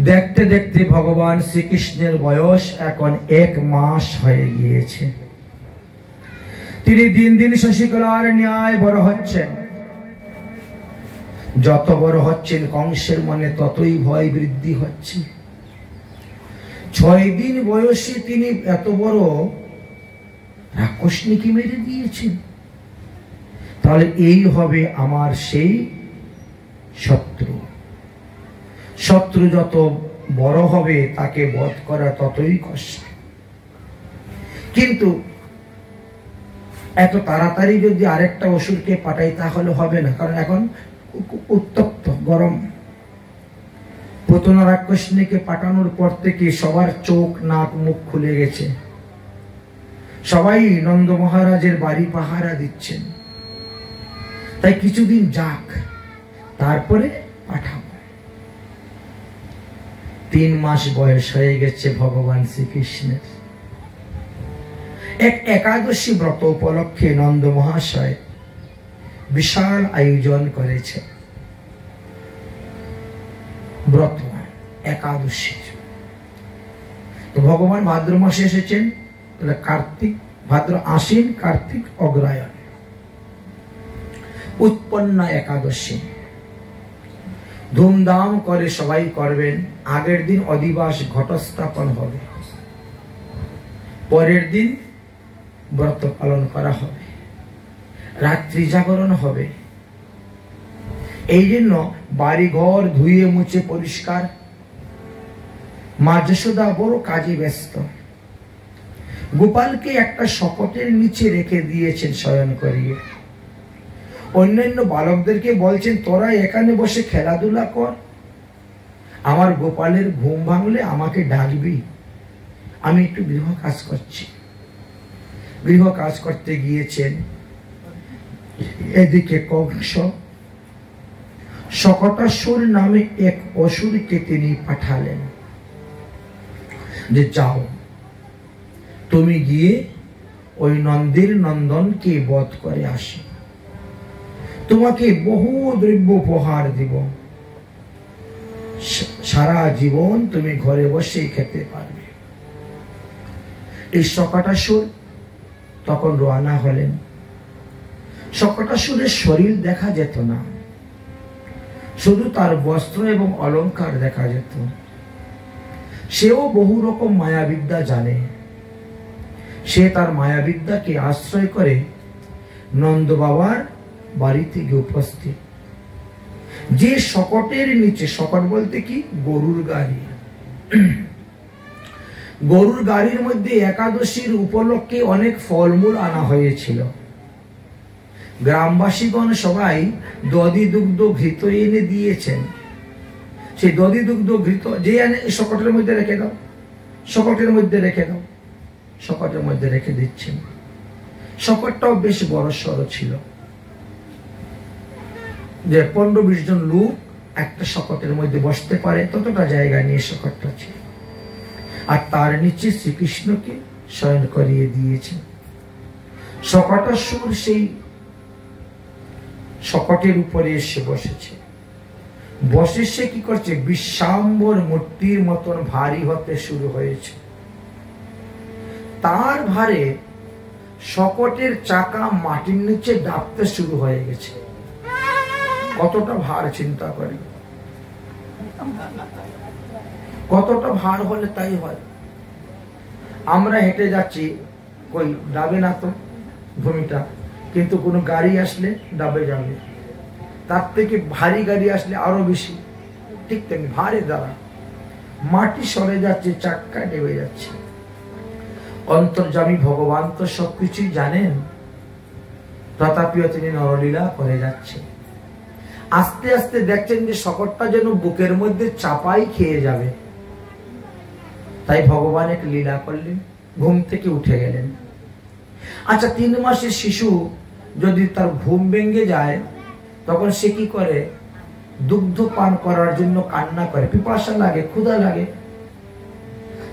দেখতে দেখতে ভগবান শ্রীকৃষ্ণের বয়স এখন 1 মাস হয়ে গিয়েছে। তিনি দিন দিন শশিকলার ন্যায় বড় হচ্ছেন। যত বড় হচ্ছেন কংসের মনে ততই ভয় বৃদ্ধি হচ্ছে। 6 দিন বয়সে তিনি এত বড় রাক্ষসনীকে মেরে দিয়েছেন। তাহলে এই হবে আমার সেই শত্রু। শত্রু যত বড় হবে তাকে বধ করা ততই কষ্ট। কিন্তু এত তাড়াতাড়ি যদি আরেকটা অসুরকে পাঠাই তাহলে হবে না, কারণ এখন উত্তপ্ত গরম। পুতনা রাক্ষসনীকে পাঠানোর পর থেকে সবার চোখ নাক মুখ খুলে গেছে। সবাই নন্দ মহারাজের বাড়ি পাহারা দিচ্ছেন। তাই কিছুদিন যাক, তারপরে পাঠাবো। 3 মাস বয়স হয়ে গেছে ভগবান শ্রীকৃষ্ণের। এক একাদশী ব্রত উপলক্ষে নন্দ মহাশয় বিশাল আয়োজন করেছে। ব্রত একাদশী, তো ভগবান ভাদ্র মাসে এসেছেন। কার্তিক, ভাদ্র, আশ্বিন, কার্তিক, অগ্রহায়ণ, উৎপন্না একাদশী ধুমধাম করে সবাই করবেন। আগের দিন অধিবাস ঘটস্থাপন হবে, পরের দিন ব্রত পালন করা হবে, রাত্রি জাগরণ হবে। এই জন্য বাড়ি ঘর ধুয়ে মুছে পরিষ্কার। মা যশোদা বড় কাজে ব্যস্ত। গোপালকে একটা শকটের নিচে রেখে দিয়েছেন শয়ন করিয়ে। অন্যান্য বালকদেরকে বলছেন, তোরা এখানে বসে খেলাধুলা কর, আমার গোপালের ঘুম ভাঙলে আমাকে ডাকবি, আমি একটু গৃহ কাজ করছি। গৃহ কাজ করতে গিয়েছেন। এদিকে কংস শকটাসুর নামে এক অসুরকে তিনি পাঠালেন যে, যাও তুমি গিয়ে ওই নন্দের নন্দনকে বধ করে আসো, তোমাকে বহু দ্রব্য উপহার দিব, সারা জীবন তুমি ঘরে বসে খেতে পারবে। এই শকটাসুর তখন রওনা হলেন। শকটাসুরের শরীর দেখা যেত না, শুধু তার বস্ত্র এবং অলংকার দেখা যেত। সেও বহু রকম মায়াবিদ্যা জানে। সে তার মায়াবিদ্যাকে আশ্রয় করে নন্দ বাবার বাড়িতে গিয়ে উপস্থিত। যে শকটের নিচে, শকট বলতে কি, গরুর গাড়ি, গরুর গাড়ির মধ্যে একাদশীর উপলক্ষে অনেক ফলমূল আনা হয়েছিল। গ্রামবাসীগণ সবাই দধি দুগ্ধ ঘৃত এনে দিয়েছেন। সেই দধি দুগ্ধ ঘৃত যে এনে শকটের মধ্যে রেখে দাও, শকটের মধ্যে রেখে দাও, শকটের মধ্যে রেখে দিচ্ছেন। শকটটাও বেশ বড় সড়ো ছিল, যে 15-20 জন লোক একটা শকটের মধ্যে বসতে পারে ততটা জায়গা নিয়ে শকটটা ছিল। আর তার নিচে শ্রীকৃষ্ণকে শয়ন করিয়ে দিয়েছে। শকটাসুর সেই শকটের উপরে এসে বসেছে। বসে সে কি করছে, বিশ্বাম্বর মূর্তির মতন ভারী হতে শুরু হয়েছে। তার ভারে শকটের চাকা মাটির নিচে ডাবতে শুরু হয়ে গেছে। কতটা ভার চিন্তা করি, কতটা ভার হলে তাই হয়। আমরা হেঁটে যাচ্ছি, কই ডাবে না তো ভূমিটা, কিন্তু কোনো গাড়ি আসলে ডাবে যাবে। তার থেকে ভারী গাড়ি আসলে আরো বেশি। ঠিক তেমনি ভারে দ্বারা মাটি সরে যাচ্ছে, চাক্কা ডেবে যাচ্ছে। অন্তর্যামী ভগবান তো সবকিছুই জানেন, তথাপিও তিনি নরলীলা করে যাচ্ছে। আস্তে আস্তে দেখছেন যে শকটটা যেন বুকের মধ্যে চাপাই খেয়ে যাবে। তাই ভগবান এক লীলা করলেন, ঘুম থেকে উঠে গেলেন। আচ্ছা, 3 মাসের শিশু যদি তার ঘুম ভেঙে যায় তখন সে কি করে, দুগ্ধ পান করার জন্য কান্না করে, পিপাসা লাগে, ক্ষুধা লাগে।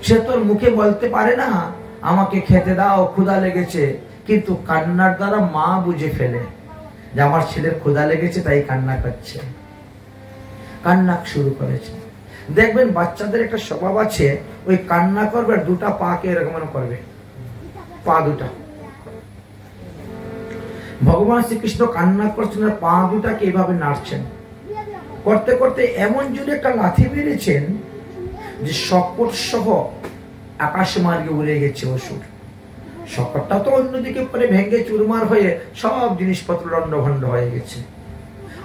সে তোর মুখে বলতে পারে না আমাকে খেতে দাও, ক্ষুধা লেগেছে, কিন্তু কান্নার দ্বারা মা বুঝে ফেলে যে আমার ছেলের ক্ষুধা লেগেছে, তাই কান্না করছে। কান্না শুরু করেছে। দেখবেন বাচ্চাদের একটা স্বভাব আছে, ওই কান্না করবে আর দুটা পাকে এরকম করবে, পা দুটা। ভগবান শ্রীকৃষ্ণ কান্না করছেন আর পা দুটাকে এইভাবে নাড়ছেন, করতে করতে এমন জোরে একটা লাথি মেরেছেন যে শকট সহ আকাশ মার্গে উড়ে গেছে অসুর। শকটটা তো অন্যদিকে পরে ভেঙে চুরমার হয়ে সব জিনিসপত্র লন্ডভন্ড হয়ে গেছে,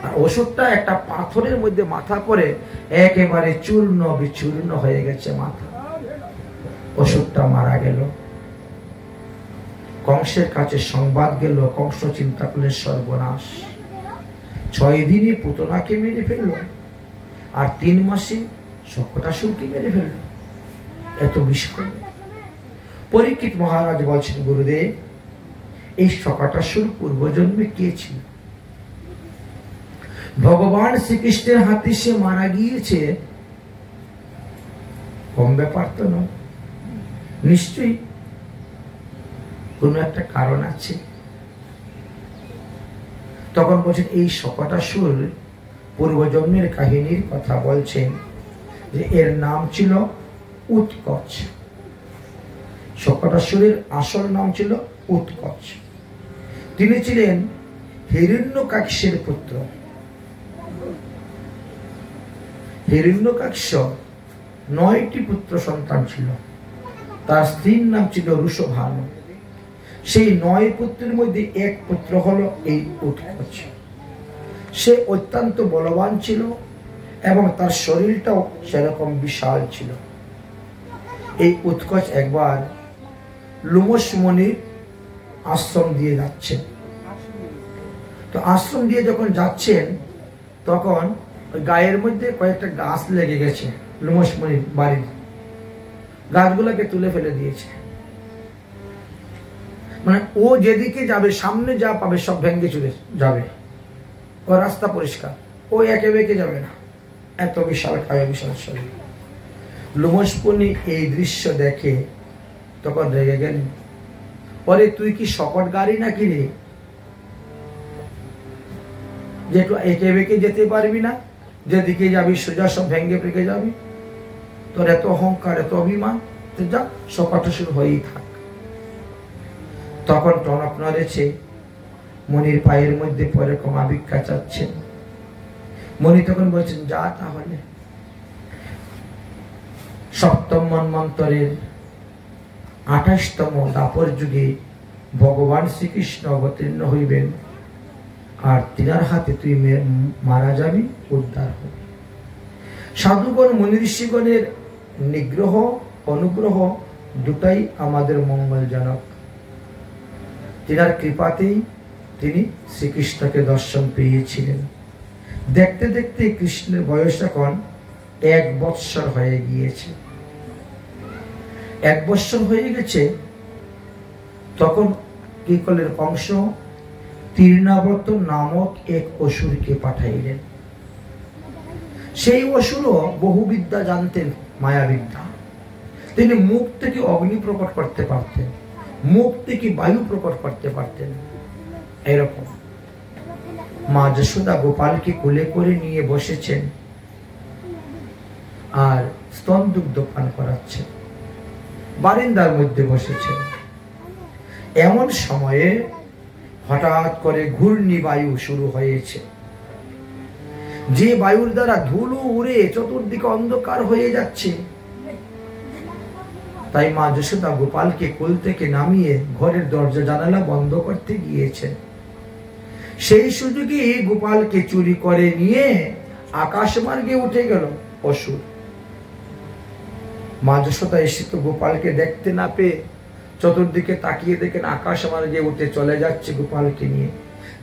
আর অসুরটা একটা পাথরের মধ্যে মাথা পরে একেবারে চূর্ণ বিচূর্ণ হয়ে গেছে মাথা। অসুরটা মারা গেল। কংসের কাছে সংবাদ গেল, কংস চিন্তা করলে সর্বনাশ, 6 দিনে পুতনাকে মেরে ফেলল আর 3 মাসে শকটাসুরকে মেরে ফেলল, এত বিষয়। পরীক্ষিত মহারাজ বলছেন, গুরুদেব এই শকটাসুর পূর্বজন্মে কে ছিল? ভগবান শ্রীকৃষ্ণের হাতে সে মারা গিয়েছে, কম ব্যাপার তো নয়, নিশ্চয়ই কোন একটা কারণ আছে। তখন বলছেন এই শকটাসুর পূর্বজন্মের কাহিনীর কথা বলছেন, যে এর নাম ছিল উৎকচ। শকটাসুরের আসল নাম ছিল উৎকচ। তিনি ছিলেন হিরণ্যকাক্ষের পুত্র। হিরণ্যকাক্ষ 9টি পুত্র সন্তান ছিল, তার স্ত্রীর নাম ছিল রুষভানু। সেই 9 পুত্রের মধ্যে এক পুত্র হলো এই উৎকচ। সে অত্যন্ত বলবান ছিল এবং তার শরীরটাও সেরকম বিশাল ছিল। এই উৎকচ একবার লোমশ মুনির আশ্রম দিয়ে যাচ্ছেন। তো আশ্রম দিয়ে যখন যাচ্ছেন তখন গায়ের মধ্যে কয়েকটা গাছ লেগে গেছে, লোমশ মুনির বাড়ির গাছগুলোকে তুলে ফেলে দিয়েছে। মানে ও যেদিকে যাবে, সামনে যা পাবে সব ভেঙে চুরে যাবে, ও রাস্তা পরিষ্কার, ও একে বেঁকে যাবে না, এত বিশাল কায় বিশাল শরীর। লোমশ মুনি এই দৃশ্য দেখে তখন রেগে গেলেন, পরে তুই কি শকট গাড়ি নাকি রে, যে একটু একে বেঁকে যেতে পারবি না, যেদিকে যাবি সোজা সব ভেঙে ফেঁকে যাবি, তোর এত অহংকার এত অভিমান, তো যা শকটাসুর হয়েই থাক। তখন টনক নড়েছে, মনির পায়ের মধ্যে পরে ক্ষমা ভিক্ষা চাচ্ছেন। মনি তখন বলছেন, যা তাহলে। 7ম মন্বন্তরের 28তম দাপর যুগে ভগবান শ্রীকৃষ্ণ অবতীর্ণ হইবেন, আর তিনার হাতে তুই মারা যাবি, উদ্ধার হবে। সাধুগণ মুনি ঋষিগণের নিগ্রহ অনুগ্রহ দুটাই আমাদের মঙ্গলজনক। তিনার কৃপাতেই তিনি শ্রীকৃষ্ণকে দর্শন পেয়েছিলেন। দেখতে দেখতে কৃষ্ণের বয়স এখন 1 বৎসর হয়ে গিয়েছে। 1 বৎসর হয়ে গেছে, তখন কি করলেন কংস? তৃণাব্রত নামক এক অসুরকে পাঠাইলেন। সেই অসুরও বহু বিদ্যা জানতেন, মায়াবিদ্যা। তিনি মুখ থেকে অগ্নি প্রকট করতে পারতেন, মুখ থেকে বায়ু প্রকট করতে পারতেন। এরকম মা যশোদা গোপালকে কোলে করে নিয়ে বসেছেন আর স্তন দুগ্ধ পান করাচ্ছেন, বারিন্দার মধ্যে বসেছেন। এমন সময়ে হঠাৎ করে ঘূর্ণি বায়ু শুরু হয়েছে, যে বায়ুর দ্বারা ধুলো উড়ে চতুর্দিকে অন্ধকার হয়ে যাচ্ছে। তাই মা যশোদা গোপালকে কোল থেকে নামিয়ে ঘরের দরজা জানালা বন্ধ করতে গিয়েছেন। সেই সুযোগে গোপালকে চুরি করে নিয়ে আকাশ মার্গে উঠে গেল অসুর। মা যশোদা এসে তো গোপালকে দেখতে না পেয়ে চতুর্দিকে তাকিয়ে দেখেন আকাশ মার্গে উঠে চলে যাচ্ছে গোপালকে নিয়ে।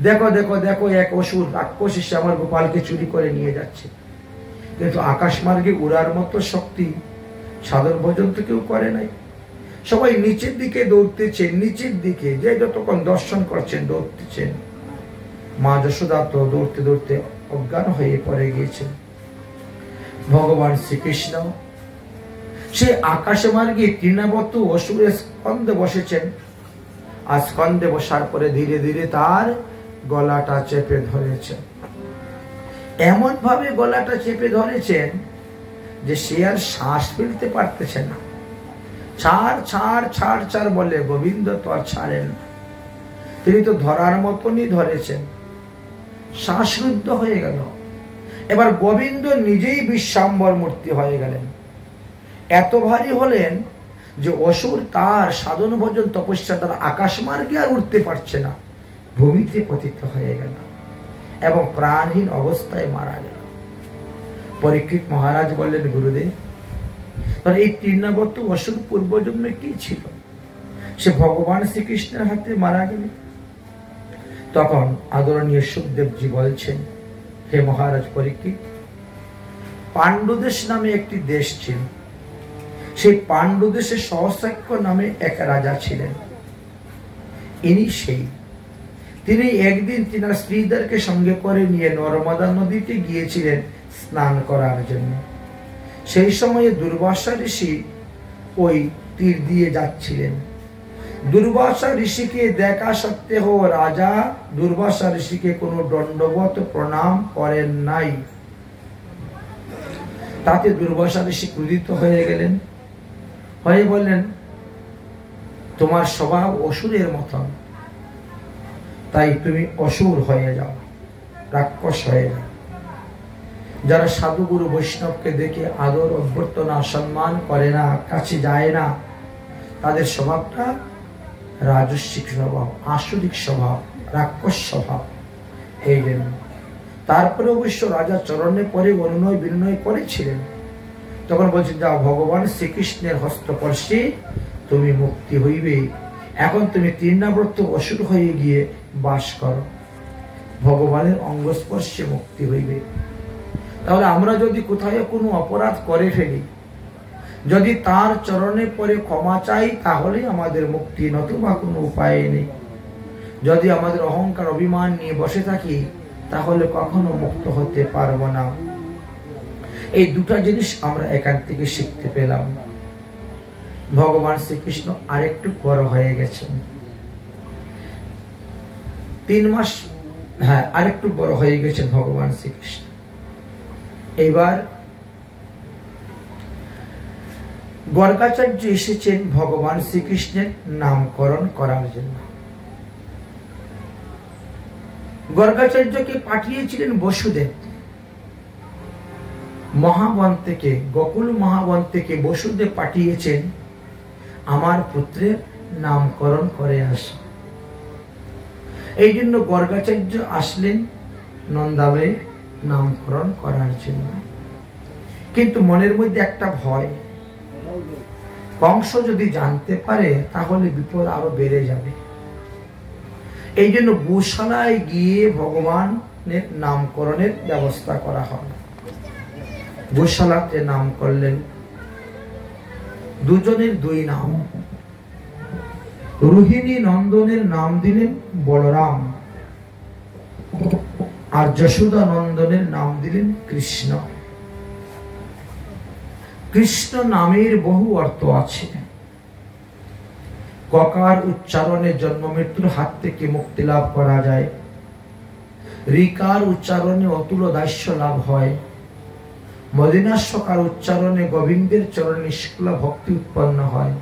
দেখো দেখো দেখো, এক অসুর রাক্ষস এসে আমার গোপালকে চুরি করে নিয়ে যাচ্ছে। কিন্তু আকাশ মার্গে উড়ার মতো শক্তি সাধন ভজন তো কেউ করে নাই। সবাই নিচের দিকে দৌড়তেছেন, নিচের দিকে যে যতক্ষণ দর্শন করছেন দৌড়তেছেন। মা যশোদা তো দৌড়তে দৌড়তে অজ্ঞান হয়ে পড়ে গিয়েছেন। ভগবান শ্রীকৃষ্ণ সে আকাশ মার্গে তৃণাবত অসুরের স্কন্ধে বসেছেন, আর স্কন্ধে বসার পরে ধীরে ধীরে তার গলাটা চেপে ধরেছেন। এমন ভাবে গলাটা চেপে ধরেছেন যে সে আর শ্বাস ফেলতে পারতেছে না। ছাড় ছাড় ছাড় ছাড় বলে গোবিন্দ তো আর ছাড়েন না। তিনি তো ধরার মতনই ধরেছেন, শ্বাসরুদ্ধ হয়ে গেল। এবার গোবিন্দ নিজেই বিশ্বম্বর মূর্তি হয়ে গেলেন। এত ভারী হলেন যে অসুর তার সাধন ভজন তপস্যা তার আকাশ মার্গে আর উঠতে পারছে না, ভূমিতে পতিত হয়ে গেল এবং প্রাণহীন অবস্থায় মারা গেল। পরীক্ষিত মহারাজ বললেন, গুরুদেব, এই তৃণাবর্ত অসুর পূর্বজন্মে কি ছিল? সে ভগবান শ্রীকৃষ্ণের হাতে মারা গেল। তখন আদরণীয় সুখদেবজি বলছেন, হে মহারাজ পরীক্ষিত, পাণ্ডুদেশ নামে একটি দেশ ছিল। সেই পাণ্ডুদেশে সহস্রাক্ষ নামে এক রাজা ছিলেন। ইনি সেই। তিনি একদিন তিনার স্ত্রীদেরকে সঙ্গে করে নিয়ে নর্মদা নদীতে গিয়েছিলেন স্নান করার জন্য। সেই সময়ে দুর্বাসা ঋষি ওই তীর দিয়ে যাচ্ছিলেন। দুর্বাসা ঋষিকে দেখা সত্ত্বেও রাজা দুর্বাসা ঋষিকে কোনো দণ্ডবত প্রণাম করেন নাই। তাতে দুর্বাসা ঋষি ক্রোধিত হয়ে গেলেন, হয়ে বললেন, তোমার স্বভাব অসুরের মতন, তাই তুমি অসুর হয়ে যাও, রাক্ষস হয়ে যাও। যারা সাধু গুরু বৈষ্ণবকে দেখে আদর অভ্যর্থনা সম্মান করে না, কাছে যায় না, তাদের স্বভাবটা রাজস্বিক স্বভাব, আসরিক স্বভাব, রাক্ষস স্বভাব। এই জন্য তারপরে অবশ্য রাজা চরণে পরে অনুনয় বিনয় করেছিলেন। তখন বলছেন, যাও, ভগবান শ্রীকৃষ্ণের হস্তস্পর্শে তুমি মুক্তি হইবে। এখন তুমি তৃণাবর্ত অসুর হয়ে গিয়ে বাস করো, ভগবানের অঙ্গস্পর্শে মুক্তি হইবে। তাহলে আমরা যদি কোথায় কোনো অপরাধ করে ফেলি, যদি তার চরণে পরে ক্ষমা চাই, তাহলে আমাদের মুক্তি, নতুবা কোনো উপায় নেই। যদি আমাদের অহংকার অভিমান নিয়ে বসে থাকি, তাহলে কখনো মুক্ত হতে পারবো না। এই দুটা জিনিস আমরা এখান থেকে শিখতে পেলাম। ভগবান শ্রীকৃষ্ণ আরেকটু বড় হয়ে গেছেন, 3 মাস, হ্যাঁ, আরেকটু বড় হয়ে গেছেন ভগবান শ্রীকৃষ্ণ। এবার গর্গাচার্য এসেছেন ভগবান শ্রীকৃষ্ণের নামকরণ করার জন্য। গর্গাচার্যকে পাঠিয়েছিলেন বসুদেব। মহাবন থেকে, গোকুল মহাবন থেকে বসুদেব পাঠিয়েছেন, আমার পুত্রের নামকরণ করে আসা। এই জন্য গর্গাচার্য আসলেন নন্দাবে নামকরণ করার জন্য। কিন্তু মনের মধ্যে একটা ভয়, কংস যদি জানতে পারে তাহলে বিপদ আরো বেড়ে যাবে। এই জন্য গোশালায় গিয়ে ভগবানের নামকরণের ব্যবস্থা করা হয়। গোশালাতে নাম করলেন, দুজনের 2 নাম। রোহিণী নন্দনের নাম দিলেন বলরাম, আর যশোদা নন্দনের নাম দিলেন কৃষ্ণ। কৃষ্ণ নামের বহু অর্থ আছে। ককার উচ্চারণে জন্ম মৃত্যুর হাত থেকে মুক্তি লাভ করা যায়। ঋকার উচ্চারণে অতুল দাস্য লাভ হয়। মদিনাস্বকার উচ্চারণে গোবিন্দের চরণে নিষ্কল ভক্তি উৎপন্ন হয়।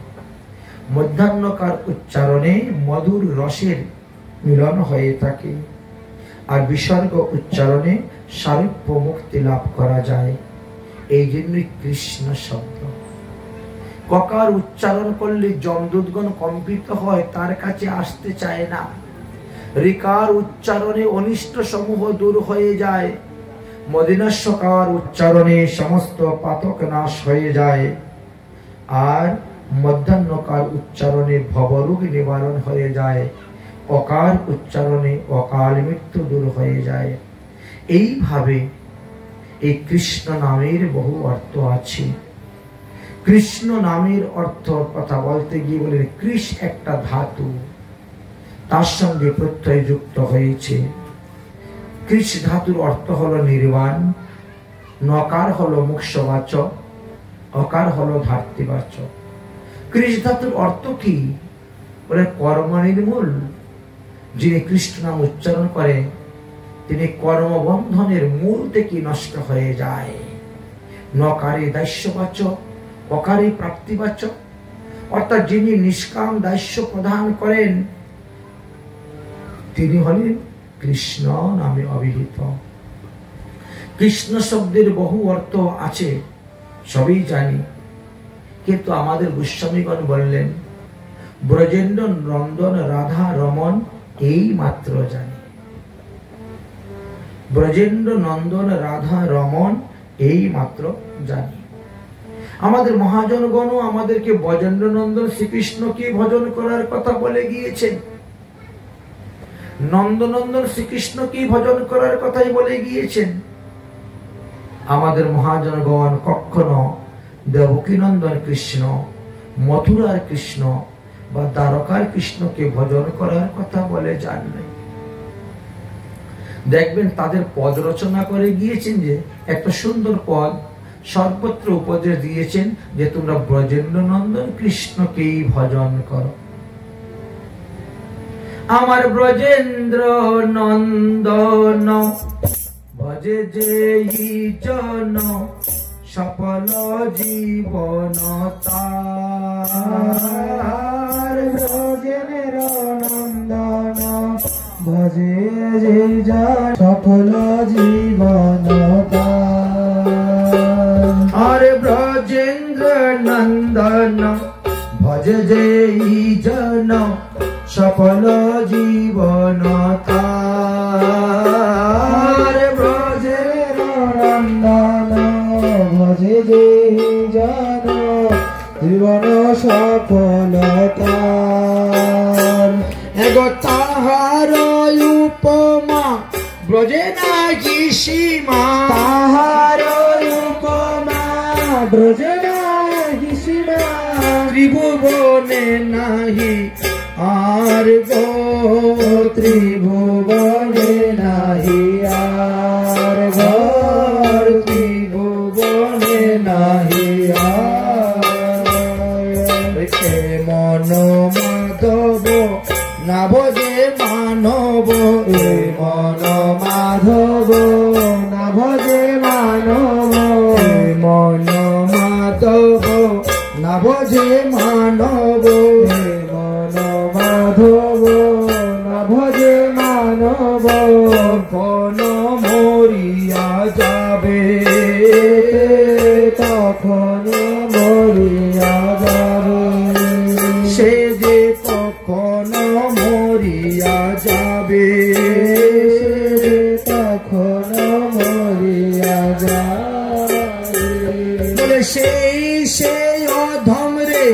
মধ্যাহ্নকার উচ্চারণে মধুর রসের মিলন হয়ে থাকে। আর বিসর্গ উচ্চারণে সারূপ্য মুক্তি লাভ করা যায়। এই জন্যই কৃষ্ণ শব্দ। ককার উচ্চারণ করলে যমদূতগণ কম্পিত হয়, তার কাছে আসতে চায় না। ঋকার উচ্চারণে অনিষ্ট সমূহ দূর হয়ে যায়। মদিনাস্বকার উচ্চারণে সমস্ত পাতক নাশ হয়ে যায়। আর মধ্যাহ্নকার উচ্চারণে ভবরোগ নিবারণ হয়ে যায়। অকার উচ্চারণে অকাল মৃত্যু দূর হয়ে যায়। এইভাবে এই কৃষ্ণ নামের বহু অর্থ আছে। কৃষ্ণ নামের অর্থ কথা বলতে গিয়ে বলেন, কৃষ একটা ধাতু, তার সঙ্গে প্রত্যয় যুক্ত হয়েছে। কৃষ ধাতুর অর্থ হলো নির্বাণ, নকার হলো মোক্ষবাচক, অকার হলো ধার্তিবাচক। কৃষ ধাতুর অর্থ কি? বলে কর্ম নির্মূল। যিনি কৃষ্ণ নাম উচ্চারণ করে তিনি কর্মবন্ধনের মূল থেকে নষ্ট হয়ে যায়। নকারে দাস্যবাচক, অকারে প্রাপ্তিবাচক, অর্থাৎ যিনি নিষ্কাম দাস্য প্রদান করেন তিনি হলেন কৃষ্ণ নামে অভিহিত। কৃষ্ণ শব্দের বহু অর্থ আছে, সবই জানি, কিন্তু আমাদের গোস্বামীগণ বললেন ব্রজেন্দ্র নন্দন রাধা রমন এই মাত্র জানি। ব্রজেন্দ্র নন্দন রাধা রমন এই মাত্র জানি। আমাদের মহাজনগণও আমাদেরকে ব্রজেন্দ্র নন্দন শ্রীকৃষ্ণকে ভজন করার কথা বলে গিয়েছেন, নন্দনন্দন শ্রীকৃষ্ণকে ভজন করার কথাই বলে গিয়েছেন। আমাদের মহাজনগণ কখনো দেবকীনন্দন কৃষ্ণ, মথুরার কৃষ্ণ বা দ্বারকার কৃষ্ণকে ভজন করার কথা বলে যান নাই। দেখবেন তাদের পদ রচনা করে গিয়েছেন যে একটা সুন্দর পদ, সর্বত্র উপদেশ দিয়েছেন যে তোমরা ব্রজেন্দ্র নন্দন কৃষ্ণকেই ভজন করো। আমার ব্রজেন্দ্র নন্দন ভজে যেই জন, সফল জীবন তার। ব্রজেন্দ্র নন্দন ভজে যেই জন, সফল জীবন তার। আরে ব্রজেন্দ্র নন্দন ভজে যেই জন, সফল জীবন তার। ব্রজেন্দ্র নন্দন ভজে যেই জন, জীবন সফল তার। এগো তাহার উপমা ব্রজে নাহি সীমা, তাহার উপমা ব্রজে নাহি সীমা। ত্রিভুবনে নাহি আর গো, ত্রিভুবনে নাহি আর গো, ত্রিভুবনে নাহি আর। মন মাধব না ভজে মানব, মন মাধব না ভজে মানব, মন মাধব না ভজে মানব, মন মাধব না ভজে মানব। কোন মরিয়া যাবে, তখন মরিয়া যাবে, সে যে কখন মরিয়া যাবে, তখন মরিয়া যাবে। বলে সেই সেই অধম রে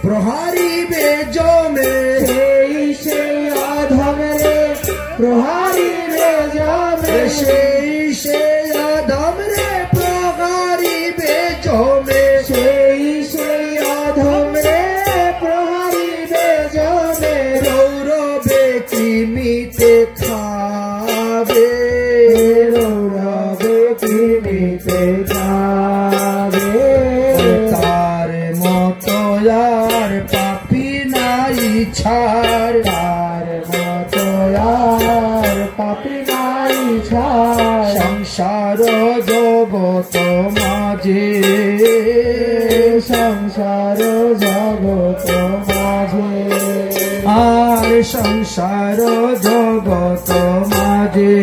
প্রহারিবে জমে, সেই সেই অধম রে প্রহারিবে জমে, সেই সেই অধম রে প্রহারিবে জমে, সেই সেই অধম রে প্রহারিবে জমে। রৌরবে কিমিতে খাবে, রৌরবে কিমিতে খাবে। তার মতো আর পাপি নাই ছাড়, তার মতো আর পাপি নাই ছাড়। সংসার জগত মাঝে, সংসার জগত মাঝে, আর সংসার জগত মাঝে,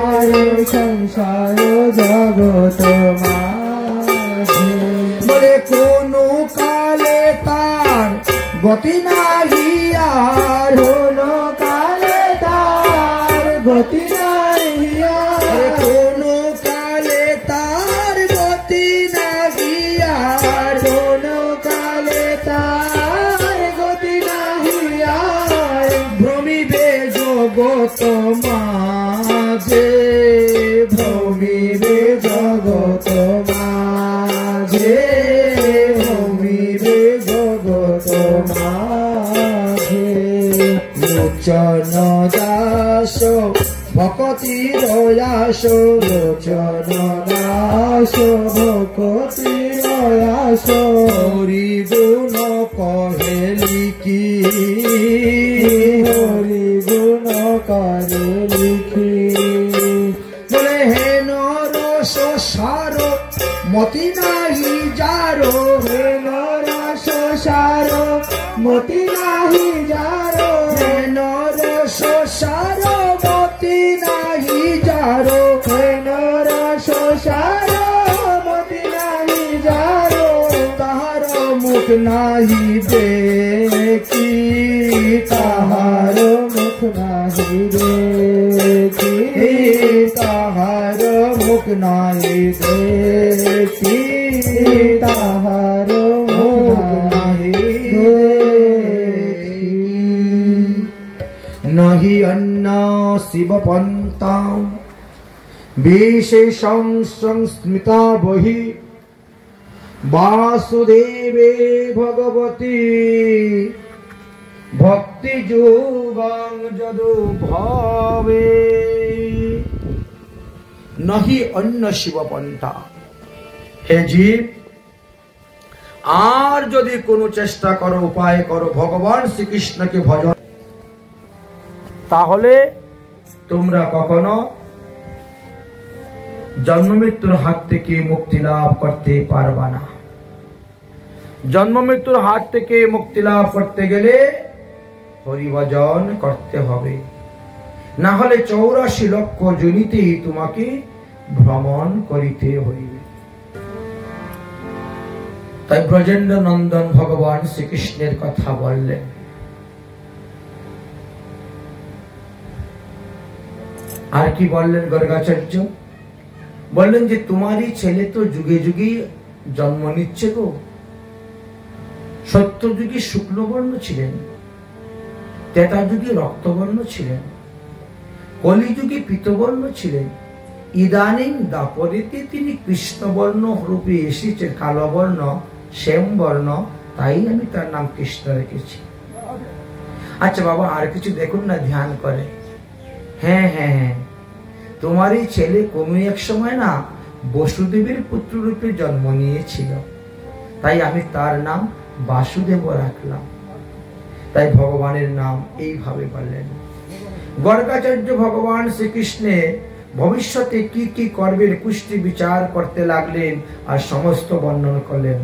আর সংসার জগত মাঝে। বলে কোন কালে তার গতি নাহি আর, কোন কালে তার গতি নাহি আর, কোন কালে তার গতি নাহি আর, কোন কালে তার গতি নাহি আর। ভ্রমিবে জগত মাঝে, ভ্রমিবে জগত মাঝে, ভ্রমিবে জগত মাঝে। লোচন দাস ভকতি রয়াস, লোচন দাস ভকতি রয়াস। হরি গুণ কহে লিখি, হরি গুণ কহে লিখি। বলে হেন রস সার মতি নাহি যারো হে নর সংসার মতি নাহি যারো হে নর সংসার মতি নাহি যারো হে নর সংসার মতি নাহি যারো তাহার মুখ নাহি দেখি তাহার মুখ নাহি দেখি তাহার মুখ নাহি দেখি তাহার মুখ নাহি দেখি নহি অন্য শিব পন্থাম বিশেষং সংস্মৃতা বহি বাসুদেবে ভগবতী ভক্তি যোগং যদু ভাবে নহি অন্য শিবপন্থা। হে জীব, আর যদি কোনো চেষ্টা করো, উপায় করো ভগবান শ্রীকৃষ্ণকে ভজন, তাহলে তোমরা কখনো জন্ম মৃত্যুর হাত থেকে মুক্তি লাভ করতে পারবা না। জন্ম মৃত্যুর হাত থেকে মুক্তি লাভ করতে গেলে হরিভজন করতে হবে, না হলে 84 লক্ষ যোনিতেই তোমাকে ভ্রমণ করিতে হইবে। তাই ব্রজেন্দ্র নন্দন ভগবান শ্রীকৃষ্ণের কথা বললেন। আর কি বললেন গর্গাচার্য? বললেন যে তোমারই ছেলে তো যুগে যুগে জন্ম নিচ্ছে গো। সত্য যুগে শুক্লবর্ণ ছিলেন, ত্রেতা যুগে রক্তবর্ণ ছিলেন, কলিযুগে পীতবর্ণ ছিলেন, ইদানিং দাপরেতে তিনি কৃষ্ণবর্ণ রূপে এসেছে, কালো বর্ণ শ্যাম বর্ণ, তাই আমি তার নাম কৃষ্ণ রেখেছি। আচ্ছা বাবা, আর কিছু দেখুন না, ধ্যান করে। হ্যাঁ হ্যাঁ হ্যাঁ, তোমারই ছেলে কোনো এক সময় না বসুদেবের পুত্র রূপে জন্ম নিয়েছিল, তাই আমি তার নাম বাসুদেব রাখলাম। তাই ভগবানের নাম এইভাবে বললেন। গর্গাচার্য ভগবান শ্রীকৃষ্ণের ভবিষ্যতে কি কি করবেন কুষ্টি বিচার করতে লাগলেন আর সমস্ত বর্ণন করলেন।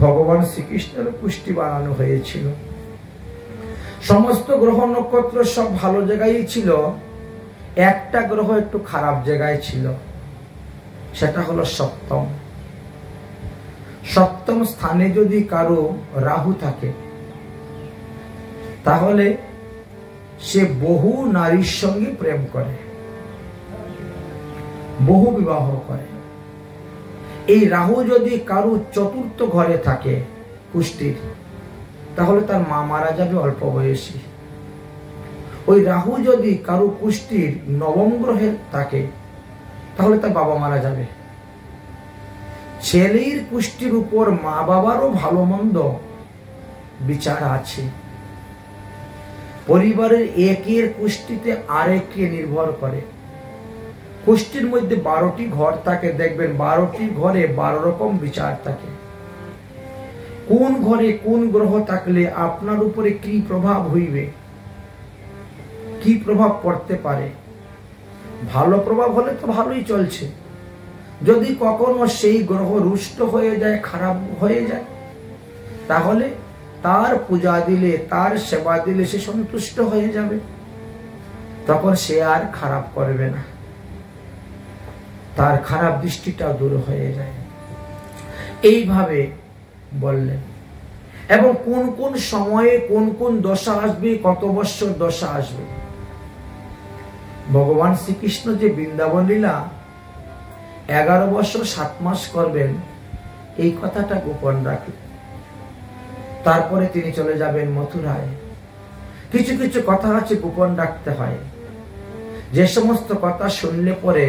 ভগবান শ্রীকৃষ্ণের কুষ্টি বানানো হয়েছিল, সমস্ত গ্রহ নক্ষত্র সব ভালো জায়গায় ছিল, একটা গ্রহ একটু খারাপ জায়গায় ছিল, সেটা হলো সপ্তম। সপ্তম স্থানে যদি কারো রাহু থাকে, তাহলে সে বহু নারীর সঙ্গে প্রেম করে, বহু বিবাহ করে। এই রাহু যদি কারো চতুর্থ ঘরে থাকে কুষ্টির, তাহলে তার মা মারা যাবে অল্প বয়সী। ওই রাহু যদি কারো কুষ্টির নবম গ্রহে থাকে, তাহলে তার বাবা মারা যাবে। ছেলের কুষ্টির উপর মা বাবারও ভালো মন্দ বিচার আছে। পরিবারের একের কুষ্টিতে আরেকে নির্ভর করে। কুষ্টির মধ্যে 12টি ঘর থাকে, দেখবেন 12টি ঘরে 12 রকম বিচার থাকে। কোন ঘরে কোন গ্রহ থাকলে আপনার উপরে কি প্রভাব হইবে, কি প্রভাব পড়তে পারে। ভালো প্রভাব হলে তো ভালোই চলছে, যদি কখনো সেই গ্রহ রুষ্ট হয়ে যায়, খারাপ হয়ে যায়, তাহলে তার পূজা দিলে, তার সেবা দিলে সে সন্তুষ্ট হয়ে যাবে, তখন সে আর খারাপ করবে না, তার খারাপ দৃষ্টিটা দূর হয়ে যায়। এইভাবে বললেন। এবং কোন কোন সময়ে কোন কোন দশা আসবে, কত বৎসর দশা আসবে। ভগবান শ্রীকৃষ্ণ যে বৃন্দাবন লীলা 11 বছর 7 মাস করবেন, এই কথাটা গোপন রাখলেন। তারপরে তিনি চলে যাবেন মথুরায়। কিছু কিছু কথা আছে গোপন রাখতে হয়, যে সমস্ত কথা শুনলে পরে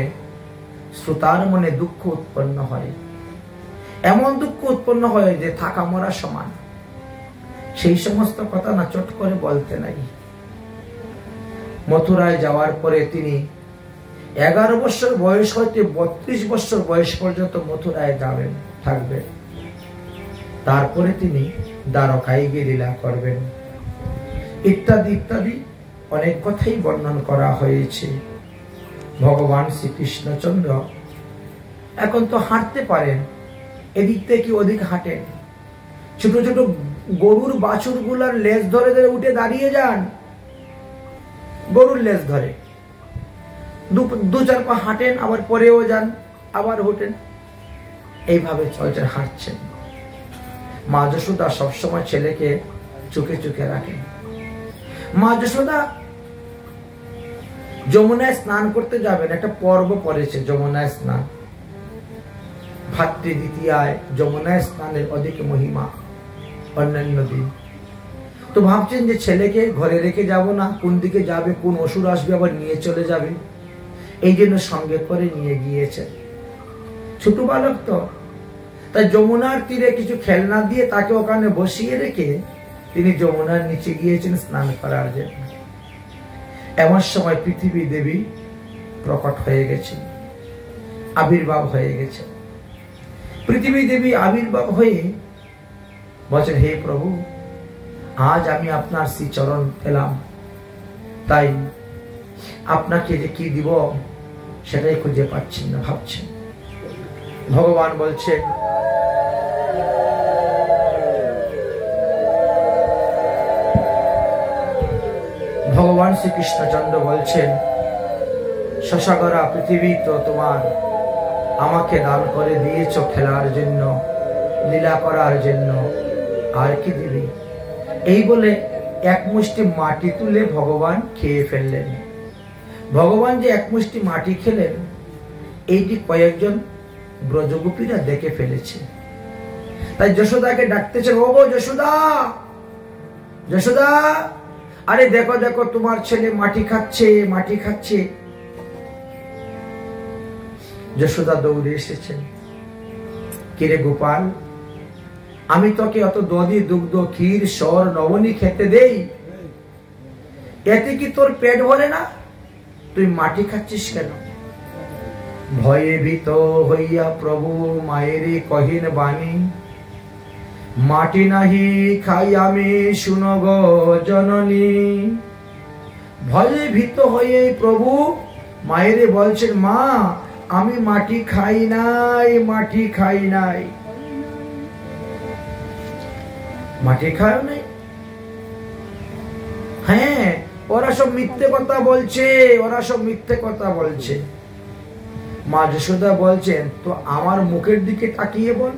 শ্রোতার মনে দুঃখ উৎপন্ন হয়, এমন দুঃখ উৎপন্ন হয় যে থাকা মরা সমান। সেই সমস্ত কথা না চট করে বলতে নাই। মথুরায় যাওয়ার পরে তিনি 11 বছর বয়স হইতে 32 বছর বয়স পর্যন্ত মথুরায় যাবেন, থাকবেন। তারপরে তিনি দ্বারকায় গিয়ে লীলা করবেন, ইত্যাদি ইত্যাদি অনেক কথাই বর্ণন করা হয়েছে। ভগবান শ্রীকৃষ্ণচন্দ্র এখন তো হাঁটতে পারেন, এদিক থেকে ওদিক হাঁটেন। ছোট ছোট গরুর বাছুর গুলার লেজ ধরে ধরে উঠে দাঁড়িয়ে যান, গরুর লেজ ধরে দু চার পা হাঁটেন, আবার পরেও যান, আবার হোটেন, এইভাবে চলছেন, হাঁটছেন। মা যশোদা সবসময় ছেলেকে চোখে চোখে রাখেন। মা যশোদা যমুনায় স্নান করতে যাবেন, একটা পর্ব পড়েছে যমুনায় স্নান, ভাতৃ দ্বিতীয়ায় যমুনায় স্নানের অধিক মহিমা অন্যান্য দিন। তো ভাবছেন যে ছেলেকে ঘরে রেখে যাব না, কোন দিকে যাবে, কোন অসুর আসবে আবার নিয়ে চলে যাবে, এই জন্য সঙ্গে করে নিয়ে গিয়েছে। ছোট বালক তো, তাই যমুনার তীরে কিছু খেলনা দিয়ে তাকে ওখানে বসিয়ে রেখে তিনি যমুনার নিচে গিয়েছেন স্নান করার জন্য। এমন সময় পৃথিবী দেবী প্রকট হয়ে গেছে, আবির্ভাব হয়ে গেছে। পৃথিবী দেবী আবির্ভাব হয়ে বলছেন, হে প্রভু, আজ আমি আপনার শ্রী চরণ পেলাম, তাই আপনাকে যে কি দিব সেটাই খুঁজে পাচ্ছেন না, ভাবছেন। ভগবান বলছেন, ভগবান শ্রীকৃষ্ণচন্দ্র বলছেন, শশাগরা পৃথিবী তো তোমার, আমাকে দান করে দিয়েছ খেলার জন্য, লীলা করার জন্য, আর কি দিবি? এই বলে এক মুষ্টি মাটি তুলে ভগবান খেয়ে ফেললেন। ভগবান যে এক মুষ্টি মাটি খেলেন, এইটি কয়েকজন ব্রজগোপীরা দেখে ফেলেছে। তাই যশোদাকে ডাকতেছে, ও গো যশোদা, যশোদা, আরে দেখো দেখো তোমার ছেলে মাটি খাচ্ছে, মাটি খাচ্ছে। যশোদা দৌড়ে এসেছেন, কিরে গোপাল, আমি তোকে অত দধি দুগ্ধ ক্ষীর সর নবনী খেতে দেই, এতে কি তোর পেট ভরে না? তুই মাটি খাচ্ছিস কেন? ভয়ে ভীত হইয়া প্রভু মায়েরে কহিন বাণী, মাটি নাহি খাই আমি শুনগ জননী। ভয়ে ভীত হয়ে প্রভু মায়েরে বলছেন, মা আমি মাটি খাই নাই, মাটি খাই নাই। মাটি খাও নাই? হ্যাঁ, ওরা সব মিথ্যে কথা বলছে, ওরা সব মিথ্যে কথা বলছে। মা যশোদা বলছেন, তো আমার মুখের দিকে তাকিয়ে বল,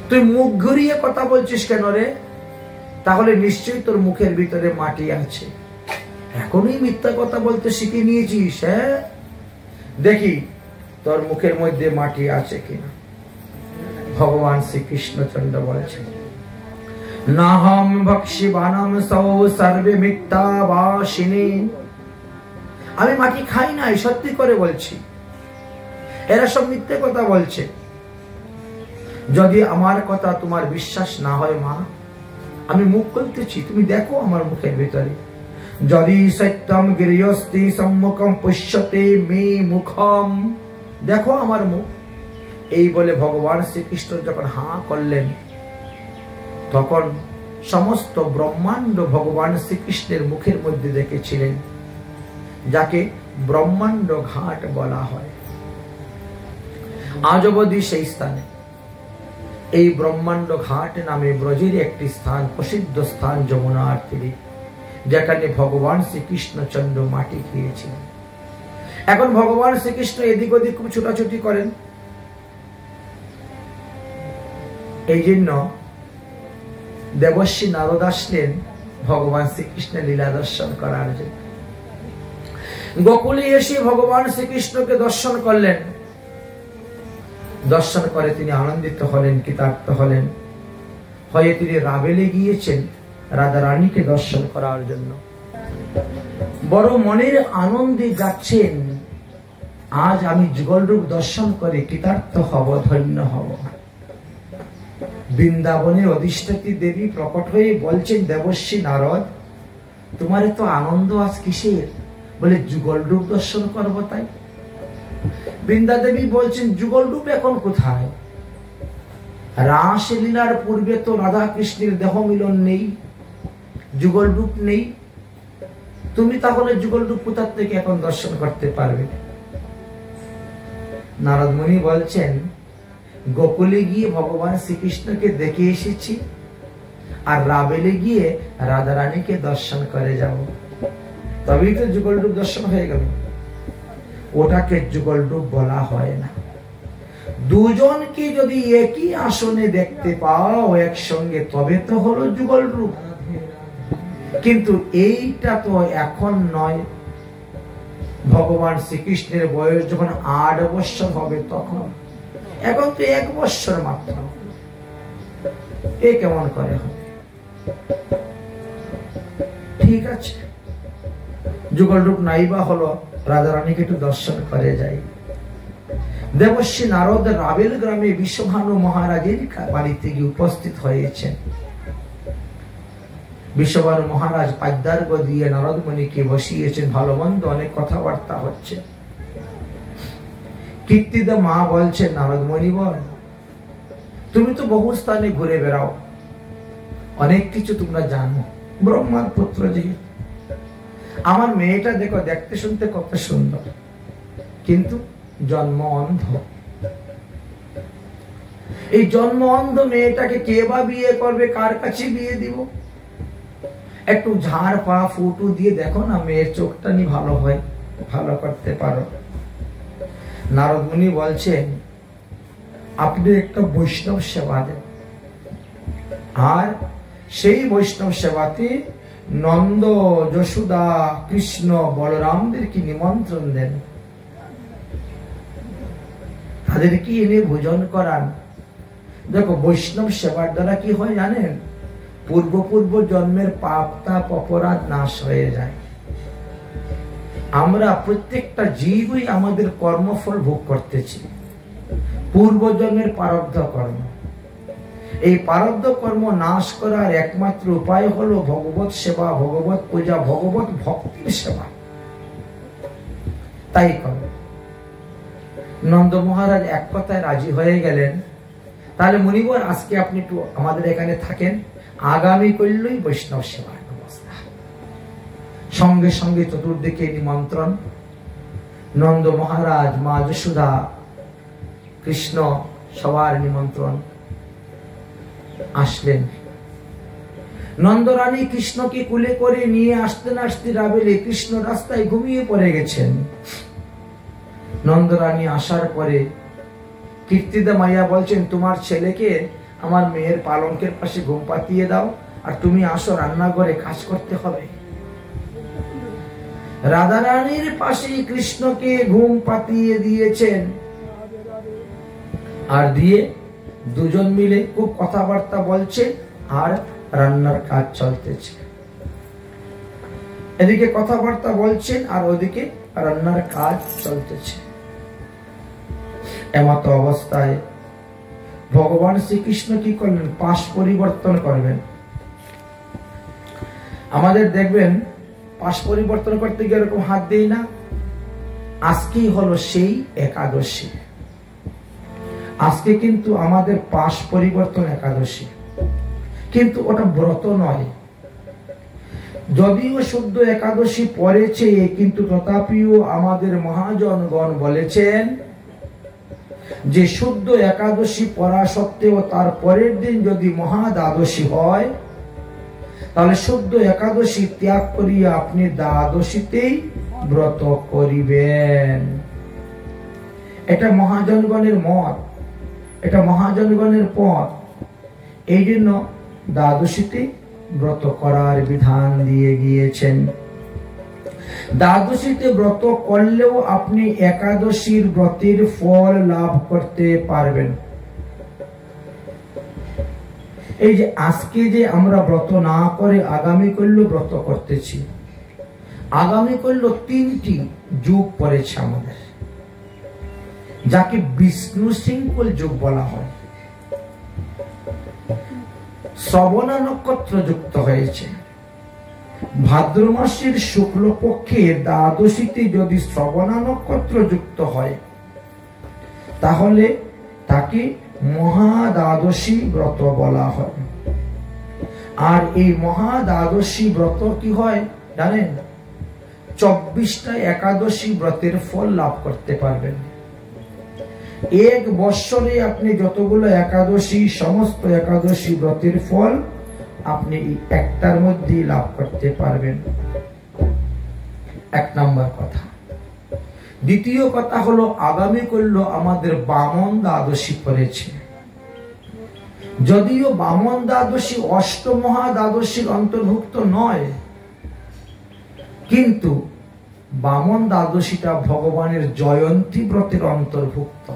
তুই মুখ ঘুরিয়ে কথা বলছিস কেন রে? তাহলে নিশ্চয়ই তোর মুখের ভিতরে মাটি আছে, এখনই মিথ্যা কথা বলতে শিখে নিয়েছিস। হ্যাঁ, দেখি তোর মুখের মধ্যে মাটি আছে কিনা। ভগবান শ্রীকৃষ্ণচন্দ্র বলেছেন, নাহম ভক্ষি বানম সৌ সর্বে মিথ্যা বাসিনী। আমি মাটি খাই নাই, সত্যি করে বলছি, এরা সব মিথ্যে কথা বলছে। যদি আমার কথা তোমার বিশ্বাস না হয় মা, আমি মুখ খুলতেছি, তুমি দেখো আমার মুখের ভিতরে। যদি সত্যম গৃহস্থি সম্মুখম পুষ্যতে মে মুখম, দেখো আমার মুখ। এই বলে ভগবান শ্রীকৃষ্ণ যখন হাঁ করলেন, তখন সমস্ত ব্রহ্মাণ্ড ভগবান শ্রীকৃষ্ণের মুখের মধ্যে দেখেছিলেন, যাকে ব্রহ্মাণ্ড ঘাট বলা হয়। আজ অবধি সেই স্থানে, এই ব্রহ্মাণ্ড ঘাট নামে ব্রজের একটি স্থান, প্রসিদ্ধ স্থান যমুনার তীরে, যেখানে ভগবান শ্রীকৃষ্ণচন্দ্র মাটি খেয়েছিলেন। এখন ভগবান শ্রীকৃষ্ণ এদিক ওদিক খুব ছোটাছুটি করেন। এই জন্য দেবর্ষী নারদ আসলেন ভগবান শ্রীকৃষ্ণের লীলা দর্শন করার জন্য। গোকুলে এসে ভগবান শ্রীকৃষ্ণকে দর্শন করলেন। দর্শন করে তিনি আনন্দিত হলেন, কৃতার্থ হলেন, হয়ে তিনি রাবেলে গিয়েছেন রাধা রানীকে দর্শন করার জন্য। বড় মনের আনন্দে যাচ্ছেন, আজ আমি যুগল রূপ দর্শন করে কৃতার্থ হব, ধন্য হব। বৃন্দাবনের অধিষ্ঠাত্রী দেবী প্রকট হয়ে বলছেন, দেবর্ষী নারদ, তোমার এত আনন্দ আজ কিসের? বলে যুগল রূপ দর্শন করব তাই। বৃন্দা দেবী বলছেন, যুগল রূপ এখন কোথায়? রাসলীলার পূর্বে তো রাধা কৃষ্ণের দেহ মিলন নেই, যুগল রূপ নেই, তুমি তাহলে যুগল রূপ কোথা থেকে এখন দর্শন করতে পারবে? নারদ মুনি বলছেন, গোকুলে গিয়ে ভগবান শ্রীকৃষ্ণকে দেখে এসেছি, আর রাবেলে গিয়ে রাধা রানীকে দর্শন করে যাব, তবেই তো যুগল রূপ দর্শন হয়ে গেল। ওটাকে যুগল রূপ বলা হয় না। দুজনকে যদি একই আসনে দেখতে পাও একসঙ্গে, তবে তো হলো যুগল রূপ। কিন্তু এইটা তো এখন নয়, ভগবান শ্রীকৃষ্ণের বয়স যখন 8 বছর হবে তখন, এখন তো 1 বছর মাত্র, এ কেমন করে হবে? ঠিক আছে, যুগল রূপ নাইবা হলো, রাধা রানীকে একটু দর্শন করে যাই। দেবশ্রী নারদ রাবেল গ্রামে বিশ্বভানু মহারাজের বাড়িতে গিয়ে উপস্থিত হয়েছেন। বিশ্বভানু মহারাজ পাদ্যার্ঘ্য দিয়ে নারদ মুনিকে বসিয়েছেন, ভালো মন্দ অনেক কথাবার্তা হচ্ছে। কীর্তিদা মা বলছেন, নারদ মুনি বল, তুমি তো বহু স্থানে ঘুরে বেড়াও, অনেক কিছু তোমরা জানো, ব্রহ্মার পুত্র যেহেতু। আমার মেয়েটা দেখো, দেখতে শুনতে কত সুন্দর, কিন্তু জন্ম অন্ধ। এই জন্ম অন্ধ মেয়েটাকে কে বা বিয়ে করবে, কার কাছে বিয়ে দিব? একটু ঝাড় পা ফুটু দিয়ে দেখো না, মেয়ের চোখটা নি ভালো হয়, ভালো করতে পারো। নারদ মুনি বলছেন, আপনি একটা বৈষ্ণব সেবা দেন, আর সেই বৈষ্ণব সেবাতে নন্দ, যশোদা, কৃষ্ণ, বলরামদেরকে নিমন্ত্রণ দেন, তাদেরকে এনে ভোজন করান। দেখো, বৈষ্ণব সেবার দ্বারা কি হয় জানেন? পূর্ব জন্মের পাপ তাপ অপরাধ নাশ হয়ে যায়। আমরা প্রত্যেকটা জীবই আমাদের কর্মফল ভোগ করতেছি, পূর্বজন্মের প্রারব্ধ কর্ম। এই প্রারব্ধ কর্ম নাশ করার একমাত্র উপায় হলো ভগবত সেবা, ভগবত পূজা, ভগবত ভক্তির সেবা। তাই করো। নন্দ মহারাজ এক কথায় রাজি হয়ে গেলেন। তাহলে মুনিবর, আজকে আপনি একটু আমাদের এখানে থাকেন, আগামী করলেই বৈষ্ণব সেবার ব্যবস্থা। সঙ্গে সঙ্গে চতুর্দিকে নিমন্ত্রণ। নন্দ মহারাজ, মা যশোদা, কৃষ্ণ, সবার নিমন্ত্রণ। আসলেন। নন্দরানী কৃষ্ণকে কুলে করে নিয়ে আসতে না আসতে রাবেলে কৃষ্ণ রাস্তায় ঘুমিয়ে পড়ে গেছেন। নন্দরানী আসার পরে কীর্তিদা মাইয়া বলছেন, তোমার ছেলেকে আমার মেয়ের পালঙ্কের পাশে ঘুম পাতিয়ে দাও, আর তুমি আসো, রান্নাঘরে কাজ করতে হবে। রাধা রানীর পাশে কৃষ্ণকে ঘুম পাতিয়ে দিয়েছেন, আর দিয়ে দুজন মিলে খুব কথাবার্তা বলছে, আর রান্নার কাজ চলতেছে। এদিকে কথাবার্তা বলছেন আর ওদিকে রান্নার কাজ চলতেছে। এমত অবস্থায় ভগবান শ্রীকৃষ্ণ কি করলেন? পাশ পরিবর্তন করবেন। আমাদের দেখবেন পাশ পরিবর্তন করতে গিয়ে এরকম হাত দেই না। আজকেই হলো সেই একাদশী। আজকে কিন্তু আমাদের পাশ পরিবর্তন একাদশী, কিন্তু ওটা ব্রত নয়। যদিও শুদ্ধ একাদশী পড়েছে, কিন্তু তথাপিও আমাদের মহাজনগণ বলেছেন যে শুদ্ধ একাদশী পড়া সত্ত্বেও তার পরের দিন যদি মহা দ্বাদশী হয়, তাহলে শুদ্ধ একাদশী ত্যাগ করিয়া আপনি দ্বাদশীতেই ব্রত করিবেন। এটা মহাজনগণের মত, এটা মহাজনগণের পথ। এই জন্য দ্বাদশীতে ব্রত করার বিধান দিয়ে গিয়েছেন। দ্বাদশীতে ব্রত করলেও আপনি একাদশীর ব্রতের ফল লাভ করতে পারবেন। এই যে আজকে যে আমরা ব্রত না করে আগামী করলেও ব্রত করতেছি, আগামী করলেও 3টি যুগ পড়েছে আমাদের, যাকে বিষ্ণু শৃঙ্খল যুগ বলা হয়। শ্রবণা নক্ষত্র যুক্ত হয়েছে। ভাদ্র মাসের শুক্লপক্ষের দ্বাদশীতে যদি শ্রবণা নক্ষত্র যুক্ত হয়, তাহলে তাকে মহা দ্বাদশী ব্রত বলা হয়। আর এই মহা দ্বাদশী ব্রত কি হয় জানেন? 24টা একাদশী ব্রতের ফল লাভ করতে পারবেন। এক বৎসরে আপনি যতগুলো একাদশী, সমস্ত একাদশী ব্রতের ফল আপনি একটার মধ্যেই লাভ করতে পারবেন। এক নম্বর কথা। দ্বিতীয় কথা হলো, আগামী করল আমাদের বামন দ্বাদশী পড়েছে। যদিও বামন দ্বাদশী অষ্টমহা দ্বাদশীর অন্তর্ভুক্ত নয়, কিন্তু বামন দ্বাদশীটা ভগবানের জয়ন্তী ব্রতের অন্তর্ভুক্ত।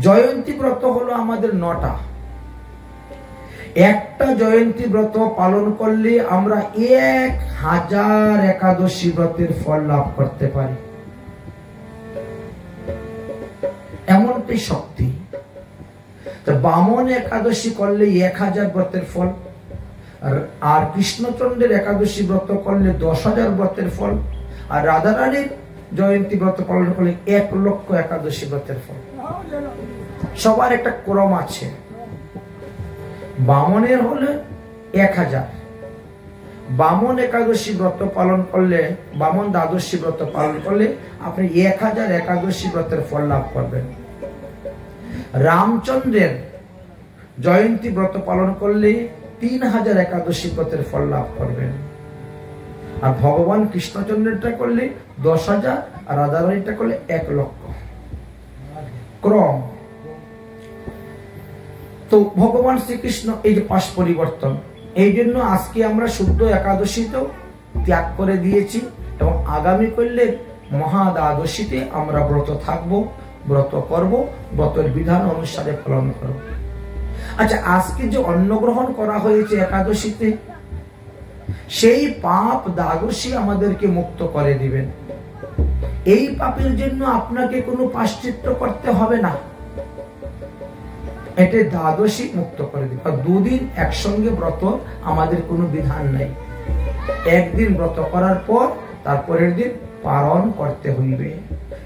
জয়ন্তী ব্রত হলো আমাদের 9টা। একটা জয়ন্তী ব্রত পালন করলে আমরা 1000 একাদশী ব্রতের ফল লাভ করতে পারি, এমনটাই শক্তি। বামন একাদশী করলে 1000 ব্রতের ফল, আর কৃষ্ণচন্দ্রের একাদশী ব্রত করলে 10,000 ব্রতের ফল, আর রাধারানীর জয়ন্তী ব্রত পালন করলে 1,00,000 একাদশী ব্রতের ফল। সবার একটা ক্রম আছে। বামনের হলে 1000, বামন একাদশী ব্রত পালন করলে, বামন দ্বাদশী ব্রত পালন করলে আপনি 1000 একাদশী ব্রতের ফল লাভ করবেন। রামচন্দ্রের জয়ন্তী ব্রত পালন করলে 3000 একাদশী ব্রতের ফল লাভ করবেন। আর ভগবান কৃষ্ণচন্দ্রেরটা করলে 10,000, আর রাধারানীটা করলে 1,00,000। ক্রম। তো ভগবান শ্রীকৃষ্ণ এই যে পাশ পরিবর্তন, এই জন্য আজকে আমরা শুদ্ধ একাদশীতেও ত্যাগ করে দিয়েছি, এবং আগামী করলে মহা দ্বাদশীতে আমরা ব্রত থাকব, ব্রত করব, ব্রতের বিধান অনুসারে পালন করব। আচ্ছা, আজকে যে অন্ন গ্রহণ করা হয়েছে একাদশীতে, সেই পাপ দ্বাদশী আমাদেরকে মুক্ত করে দিবেন। এই পাপের জন্য আপনাকে কোনো প্রায়শ্চিত্ত করতে হবে না, এটা দ্বাদশী মুক্ত করে দিবে। আর 2 দিন একসঙ্গে ব্রত আমাদের কোনো বিধান নাই। একদিন ব্রত করার পর তারপরের দিন পালন করতে হইবে,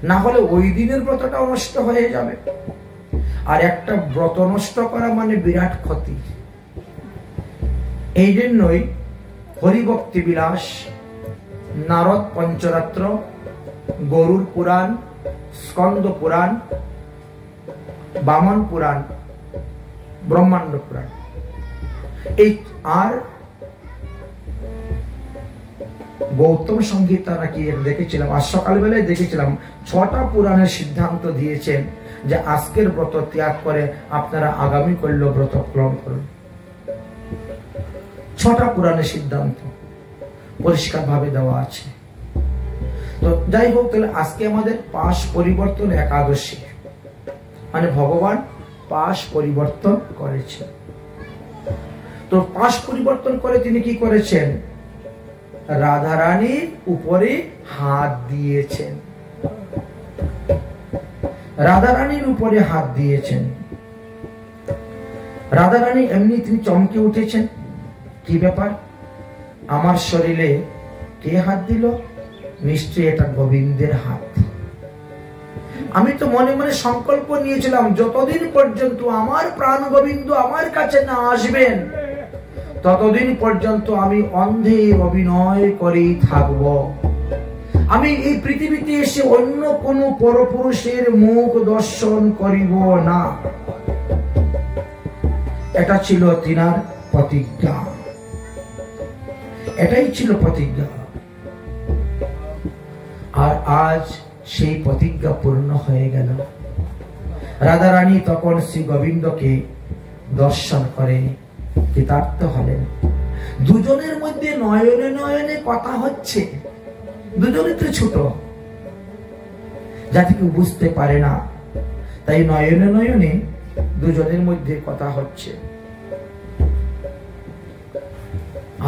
না হলে ওই দিনের ব্রতটাও নষ্ট হয়ে যাবে। আর একটা ব্রত নষ্ট করা মানে বিরাট ক্ষতি। এই জন্যই হরিভক্তি বিলাস, নারদ পঞ্চরাত্র, গরুর পুরাণ, স্কন্দ পুরাণ, বামন পুরাণ, ব্রহ্মাণ্ড পুরাণ, এই আর গৌতম সংহিতা নাকি দেখেছিলাম, আজ সকালবেলায় দেখেছিলাম, 6টা পুরাণের সিদ্ধান্ত দিয়েছেন যে আজকের ব্রত ত্যাগ করে আপনারা আগামী করলেও ব্রত পালন করুন। 6টা পুরাণের সিদ্ধান্ত পরিষ্কার ভাবে দেওয়া আছে। তো যাই হোক, তাহলে আজকে আমাদের পাশ পরিবর্তন একাদশী, মানে ভগবান পাশ পরিবর্তন করেছেন। তো পাশ পরিবর্তন করে তিনি কি করেছেন? রাধারানীর উপরে হাত দিয়েছেন, রাধারানীর উপরে হাত দিয়েছেন। রাধারানী এমনি তিনি চমকে উঠেছেন, কি ব্যাপার, আমার শরীরে কে হাত দিল? নিশ্চয়ই এটা গোবিন্দের হাত। আমি তো মনে মনে সংকল্প নিয়েছিলাম, যতদিন পর্যন্ত আমার প্রাণ গোবিন্দ আমার কাছে না আসবেন, ততদিন পর্যন্ত আমি অন্ধের অভিনয় করেই থাকব। আমি এই পৃথিবীতে এসে অন্য কোন পরপুরুষের মুখ দর্শন করিব না। এটা ছিল তিনার প্রতিজ্ঞা, এটাই ছিল প্রতিজ্ঞা। আর আজ সেই প্রতিজ্ঞা পূর্ণ হয়ে গেল। রাধারানী তখন শ্রী গোবিন্দকে দর্শন করে কৃতার্থ হলেন। দুজনের মধ্যে নয়নে নয়নে কথা হচ্ছে, দুজনে তো ছোট, যাতে কেউ বুঝতে পারে না, তাই নয়নে নয়নে দুজনের মধ্যে কথা হচ্ছে।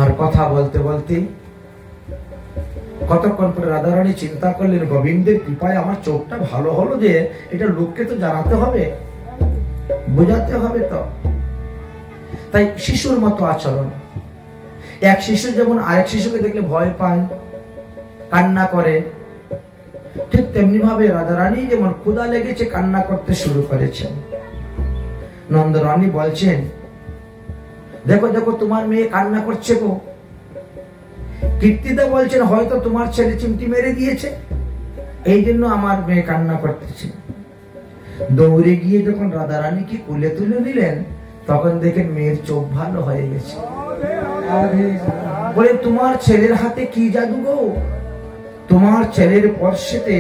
আর কথা বলতে বলতে কতক্ষণ পরে রাধারানী চিন্তা করলেন, গোবিন্দের কৃপায় আমার চোখটা ভালো হলো, যে এটা লোককে তো জানাতে হবে, বোঝাতে হবে। তো তাই শিশুর মতো আচরণ। এক শিশু যেমন আরেক শিশুকে দেখলে ভয় পায়, কান্না করে, ঠিক তেমনি ভাবে রাধারানী যেমন ক্ষুধা লেগেছে কান্না করতে শুরু করেছেন। নন্দরানী বলছেন, দেখো দেখো তোমার মেয়ে কান্না করছে গো। কীর্তিদা বলছেন, হয়তো তোমার ছেলে চিমটি মেরে দিয়েছে, এই জন্য আমার মেয়ে কান্না করতেছে। দৌড়ে গিয়ে যখন রাধারানীকে কোলে তুলে নিলেন, তখন দেখেন মেয়ের চোখ ভালো হয়ে গেছে। বলে, তোমার ছেলের হাতে কি জাদু গো? তোমার ছেলের স্পর্শেতে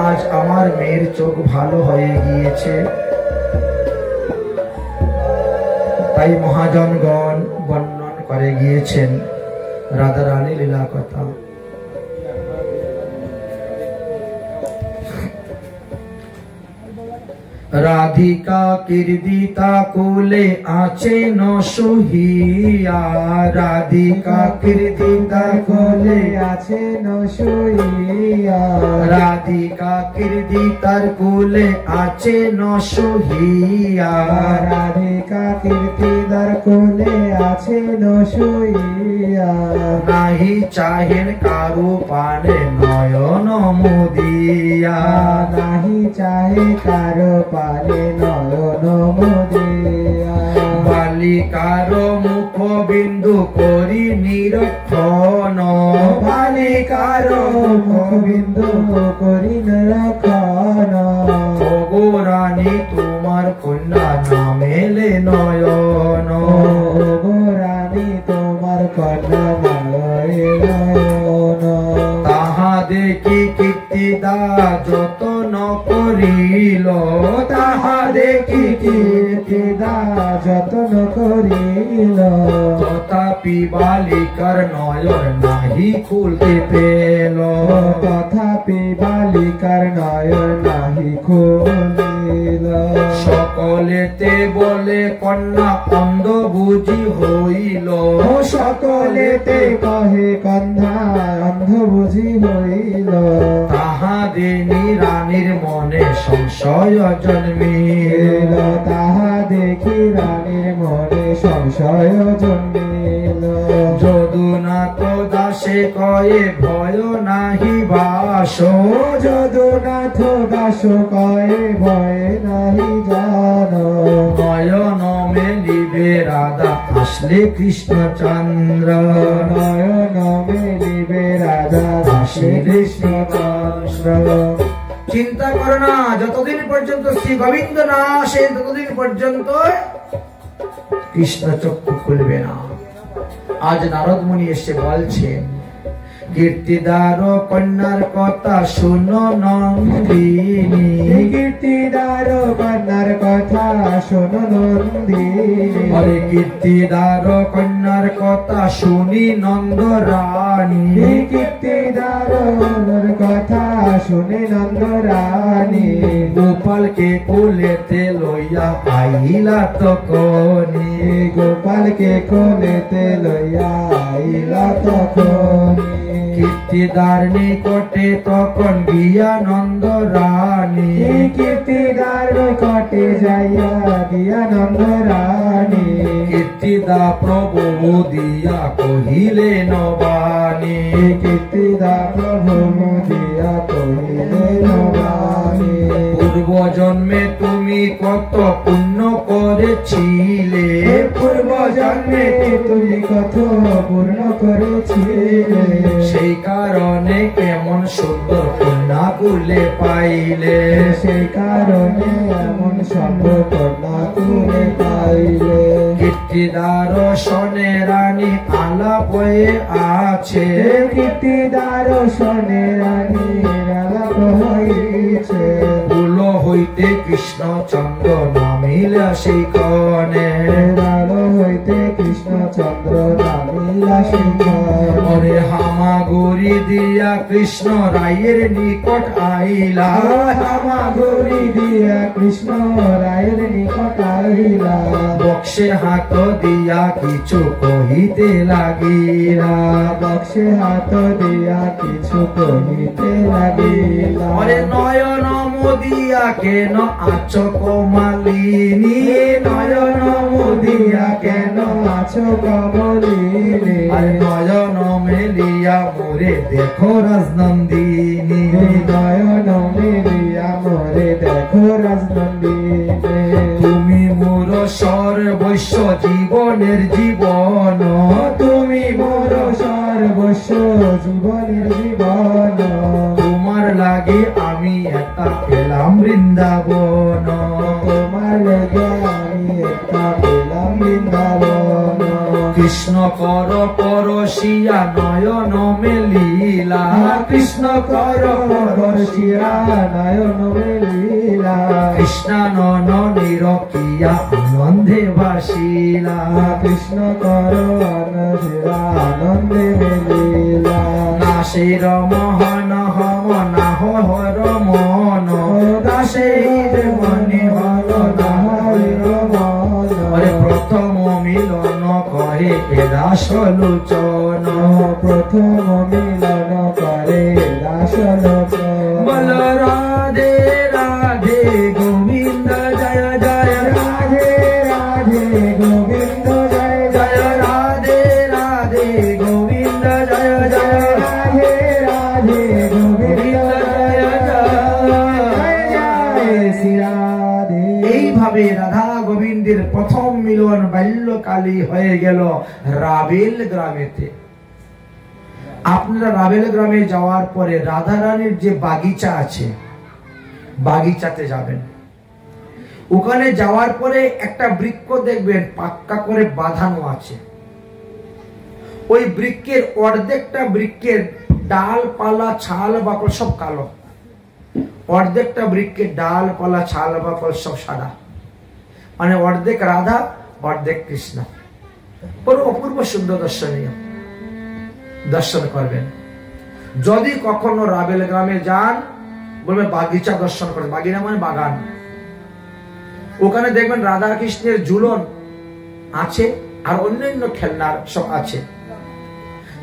আজ আমার মেয়ের চোখ ভালো হয়ে গিয়েছে। তাই মহাজনগণ বর্ণন করে গিয়েছেন রাধারানী লীলা কথা। রাধিকা কীর্তিতা কোলে আছে ন সহিয়া, রাধিকা কীর্তিতা কোলে আছে ন সহিয়া, রাধিকা কীর্তিতার কোলে আছে ন সহিয়া, রাধিকা কীর্তিতার কোলে আছে ন সহিয়া। নাহি চাহেন কারো পানে নয়ন মুদিয়া, নাহি চাহে কারো পানে নয়ন মুদিয়া। বালিকার মুখ বিন্দু করি নিরক্ষণ, বালিকার মুখ বিন্দু করি নিরক্ষণ। ওগো রানী তোমার কন্যা নামেলে নয়ন, ওগো রানী তোমার কন্যা নামেলে নয়ন। তাহা দেখি কীর্তিদা যতন করিল, তাহা দেখি কীর্তিদা যতন করিল। তথাপি বালিকার নয়ন নাহি খুলতে পেল, তথাপি বালিকার নয়ন নাহি খুলিল। সকলেতে বলে কন্যা অন্ধ বুঝি হইল, সকলেতে কহে কন্যা অন্ধ বুঝি হইল। তাহাদেনি রানীর মনে সংশয় জন্মিল, তাহা দেখি রানীর মনে সংশয় জন্মিল। যদুনাথ দাসে কয়ে ভয় নাহি বাস, যদুনাথ দাস কয়ে ভয় নাহি জান। নয়ন মেলিবে রাধা আসলে কৃষ্ণচন্দ্র, নয়ন মেলিবে রাধা আসলে কৃষ্ণচন্দ্র। চিন্তা করো না, যতদিন পর্যন্ত শ্রী গোবিন্দ না আসে ততদিন পর্যন্ত কৃষ্ণ চক্ষু খুলবে না। আজ নারদ মুনি এসে বলছেন, কীর্তিদার কন্যার কথা শুনো নন্দিনী, কীর্তিদার কন্যার কথা শোনো নন্দিনী। আরে কীর্তিদার কন্যার কথা শুনি নন্দ রানী, কীর্তিদার কথা শুনে নন্দ রানী। গোপালকে কোলেতে লইয়া আইলা তখনি, গোপালকে কোলেতে লইয়া আইলা তখনি। কীর্তিদার নিকটে তখন গিয়া নন্দ রানী, কীর্তিদার নিকটে যাইয়া গিয়া নন্দ রানী। কীর্তিদা প্রভু দিয়া কহিলে নবানী, কীর্তিদা প্রভু দিয়া কহিলে নবানী। পূর্ব জন্মে তুমি কত পুণ্য করেছিলে, পূর্ব জন্মে তুমি কত পূর্ণ করেছিলে। সেই কারণে এমন সুন্দর কন্যা কুলে পাইলে, সেই কারণে এমন সুন্দর কন্যা কুলে পাইলে। কীর্তিদার সনে রানী আলাপ হয়ে আছে, কীর্তিদার সনে রানী আলাপ হয়েছে। কুল হইতে কৃষ্ণচন্দ্র নামিলা সেই কনে, হইতে কৃষ্ণচন্দ্র নামিলা সেই কনে। হামাগুড়ি দিয়া কৃষ্ণ রায়ের নিকট আইলা, হামাগুড়ি দিয়া কৃষ্ণ রায়ের নিকট আইলা। বক্সে হাত দিয়া কিছু কহিতে লাগিলা, বক্সে হাত দিয়া কিছু কহিতে লাগিলা। আরে নয়ন মুদিয়া কেন আছো কমালিনী, নয়ন মুদিয়া কেন আছো কমলিনী। আরে নয়ন মেলিয়া মোরে দেখো রাজনন্দিনী, নয়ন মেলিয়া মোরে দেখো রাজনন্দিনী। তুমি মোর সর্বস্ব জীবনের জীবন, তুমি মোর সর্বস্ব জীবনের জীবন। তোমার লাগে আমি একা পেলাম বৃন্দাবন, পেলাম বৃন্দাবন। কৃষ্ণ কর পরশিয়া নয়ন মেলিলা, কৃষ্ণ কর পরশিয়া নয়ন মেলিলা, কৃষ্ণানন নিরকিয়া আনন্দে ভাসিলা, কৃষ্ণ কর আনন্দে মেলিলা। নাসের মহান হম নাহ হর মন, দাসের মনে হর নাহ হর মন। প্রথম মিলন কহে এ দাস লোচন, প্রথম মিলন করে দাস লোচন। বল রাধে রাধে গোবিন্দ জয় জয়, রাধে রাধে গোবিন্দ জয় জয় রাধে রাধে গোবিন্দ জয় জয়, রাধে রাধে গোবিন্দ জয় জয় শ্রী রাধে। এইভাবে রাধা গোবিন্দের প্রথম মিলন বাল্যকালী হয়ে গেল রাবেল গ্রামেতে। আপনারা রাবেল গ্রামে যাওয়ার পরে রাধা রানীর যে বাগিচা আছে, বাগিচাতে যাবেন। ওখানে যাওয়ার পরে একটা বৃক্ষ দেখবেন পাক্কা করে বাঁধানো আছে। ওই বৃক্ষের অর্ধেকটা বৃক্ষের ডালপালা ছাল বাকল সব কালো, অর্ধেকটা বৃক্ষের ডালপালা ছাল বাকল সব সাদা, মানে অর্ধেক রাধা অর্ধেক কৃষ্ণ। পুরো অপূর্ব সুন্দর দর্শনীয়, দর্শন করবেন। যদি কখনো রাবেল গ্রামে যান বলবে বাগিচা দর্শন করেন, বাগিচা মানে বাগান। ওখানে দেখবেন রাধা কৃষ্ণের ঝুলন আছে আর অন্যান্য খেলনার সব আছে,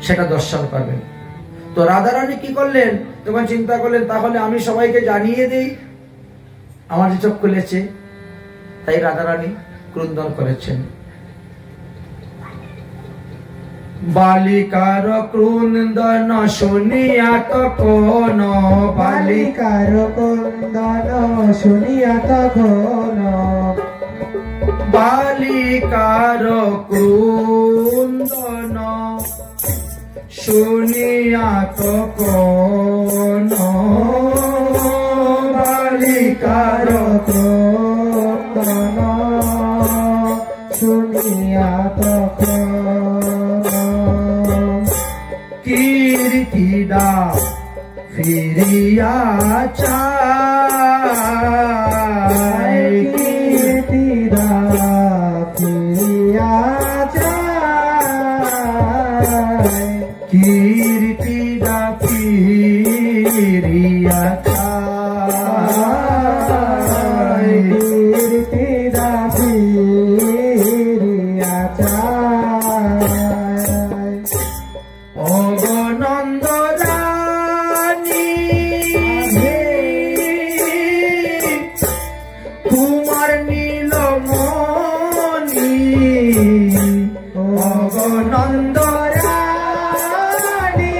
সেটা দর্শন করবেন। তো রাধারানী কি করলেন, তখন চিন্তা করলেন তাহলে আমি সবাইকে জানিয়ে দেই আমার যে চোখ খুলেছে। তাই রাধারানী ক্রন্দন করেছেন। বালিকার ক্রন্দন শুনিয়া তখন, বালিকার ক্রন্দন শুনিয়া তখন, বালিকার ক্রন্দন শুনিয়া তখন, বালিকার ক্রন্দন শুনিয়া তখন, কীর্তিদা ফিরিয়া চায়, কীর্তিদা ফিরিয়া চায়, কীর্তিদা ফিরিয়া চায়, কীর্তিদা ফিরিয়া চায়। অগনন্দ রানী তোমার নীলমণি, অগনন্দ রানী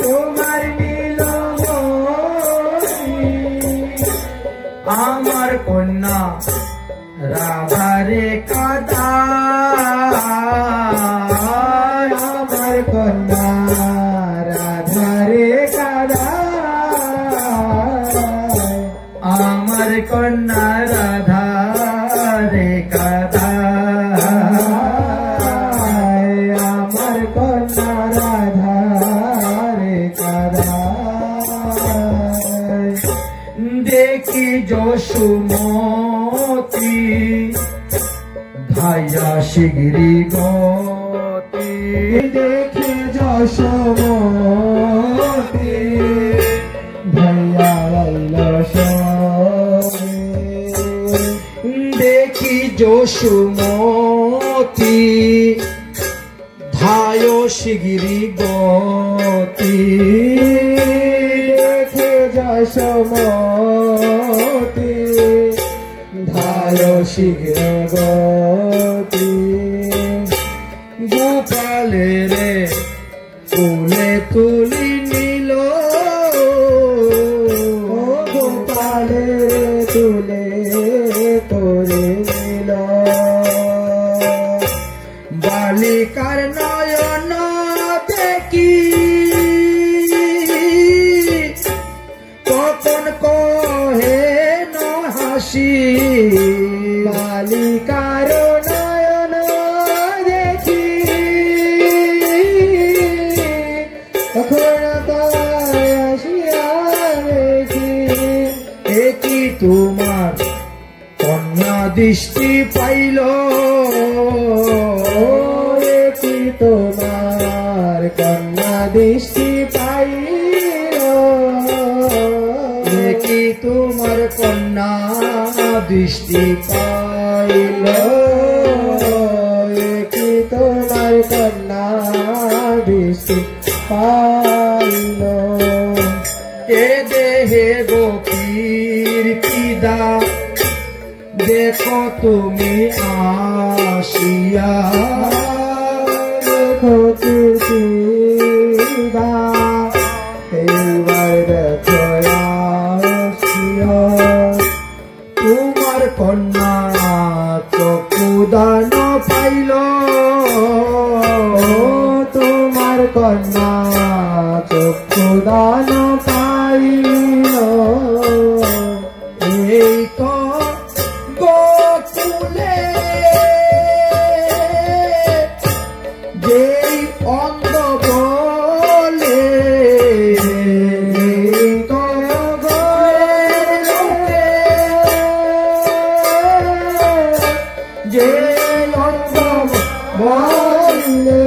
তোমার নীলমণি, আমার কন্যা রাধারে কাদা, আমার কন্যা রাধারে কাদা, আমার কন্যা রাধারে কাদা, আমার কন্যা রাধারে কাদা। দেখি যশোমতি ধাইয়া শিগরি গতি, দেখে যশোমতি ভাইয়া আইল সবে, দেখি যশোমতি ধায় শিগরি গতি, দেখে যশোমতি ধায় শীঘ্র গতি, গোপালে রে তুলে তুলি নিল, গোপালে তুলে করে নিল, বালিকার নয়ন দেখি তখন কহে হাসি বালিকার নয়ন দেখি তখন আসিয়া দেখি একই তোমার কন্যা দৃষ্টি পাইল কি তোমার কন্যা দৃষ্টি পাইল কি তোমার কন্যা দৃষ্টি পাইল কি তোমার কন্যা দৃষ্টি পাইল এ দেহে গোপীর পিদা দেখো তুমি আসিয়া দেখো তুলসীদা এইবার দেখো আসিয়া তোমার কন্যা চক্ষুদান পাইল তোমার কন্যা চক্ষুদান পাইল এই তো গোকুলে যেই অন্ধ বলে তো যে অন্ধ বলে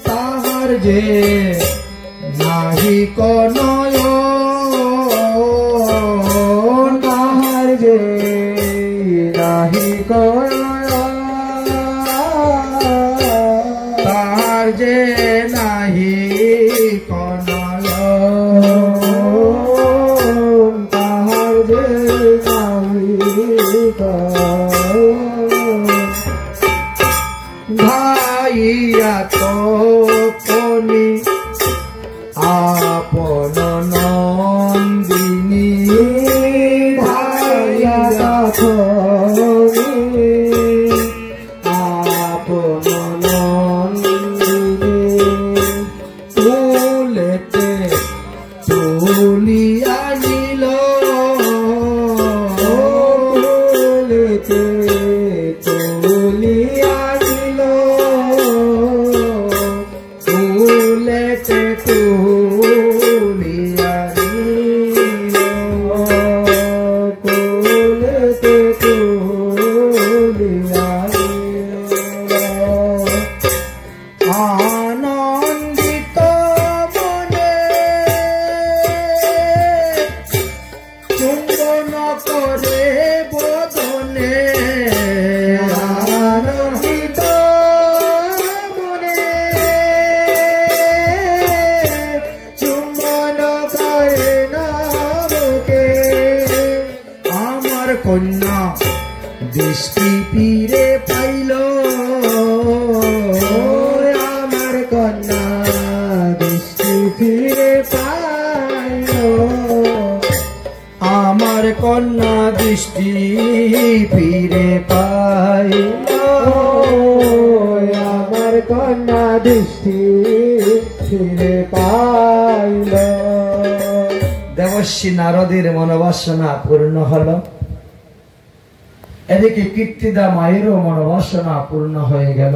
তাহার যে নাহি কনয় তাহার যে নাহি তাহার যে নাহি কনয় তাহার যে ভাইয়া তো কনি আপন নন্দিনী ভাইয়া তখনি আপন নন্দিনী তুলেতে তুলিয়া নিল তুলিতে তুলিয়া নিল তুলেতে তুলিয়া নিল তুলিতে তুলিয়া নিল আনন্দিত মনে চুম্বন করে বদনে আনন্দিত মনে চুম্বন করে নামকে আমার কন্যা দৃষ্টি পীরে পাইল আমার কন্যা দৃষ্টি ফিরে পাইল আমার কন্যা দৃষ্টি ফিরে পাইল আমার কন্যা দৃষ্টি ফিরে পাইল দেবশ্রী নারদের মনোবাসনা পূর্ণ হল এদিকে কীর্তিদা মায়েরও মনোবাসনা পূর্ণ হয়ে গেল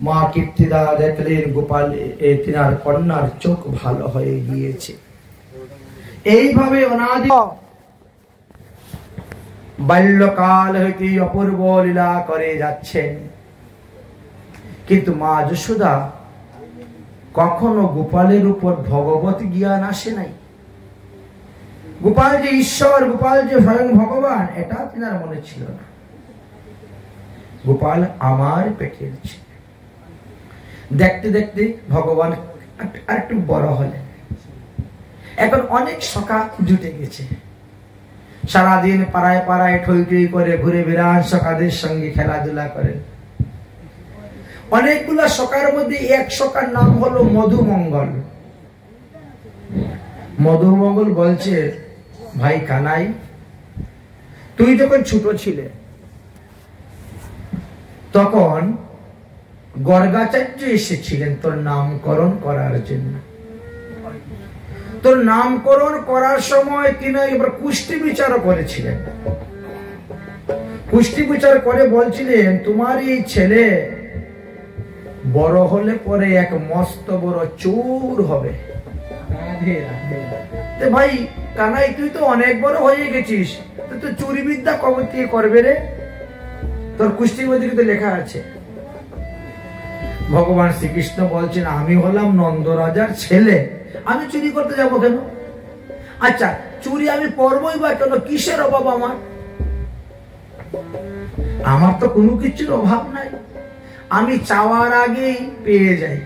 মা কীর্তিদা দেখলেন গোপাল তিনার কন্যার চোখ ভালো হয়ে গিয়েছে এইভাবে অনাদি বাল্যকাল হইতে অপূর্ব লীলা করে যাচ্ছেন কিন্তু মা যশোদা কখনো গোপালের উপর ভগবত জ্ঞান আসে নাই গোপাল যে ঈশ্বর গোপাল যে স্বয়ং ভগবান এটা তিনার মনে ছিল না গোপাল আমার পেটের ছিল দেখতে দেখতে ভগবান আর একটু বড় হলেন এখন অনেক সখা জুটে গেছে সারাদিন পাড়ায় পাড়ায় ঠই ঠই করে ঘুরে বেড়ান সখাদের সঙ্গে খেলাধুলা করেন অনেকগুলা সখার মধ্যে এক সখার নাম হলো মধুমঙ্গল মধুমঙ্গল বলছে ভাই কানাই তুই যখন ছোট ছিলে তখন গর্গাচার্য এসেছিলেন তোর নামকরণ করার জন্য তো নামকরণ করার সময় তিনি এবার কুষ্টি বিচারও করেছিলেন। কুষ্টি বিচার করে বলছিলেন, তোমার এই ছেলে বড় হলে পরে এক মস্ত বড় চোর হবে। ভাই কানাই, তুই তো অনেক বড় হয়ে গেছিস, তো চুরি বিদ্যা কবে থেকে করবে রে? তোর কুষ্টির মধ্যে কিন্তু লেখা আছে। ভগবান শ্রীকৃষ্ণ বলছেন, আমি হলাম নন্দ রাজার ছেলে, আমি চুরি করতে যাব কেন? আচ্ছা, চুরি আমি করবই বা কেন? কিসের অভাব আমার? আমার তো কোনো কিছুর অভাব নাই, আমি চাওয়ার আগেই পেয়ে যাই,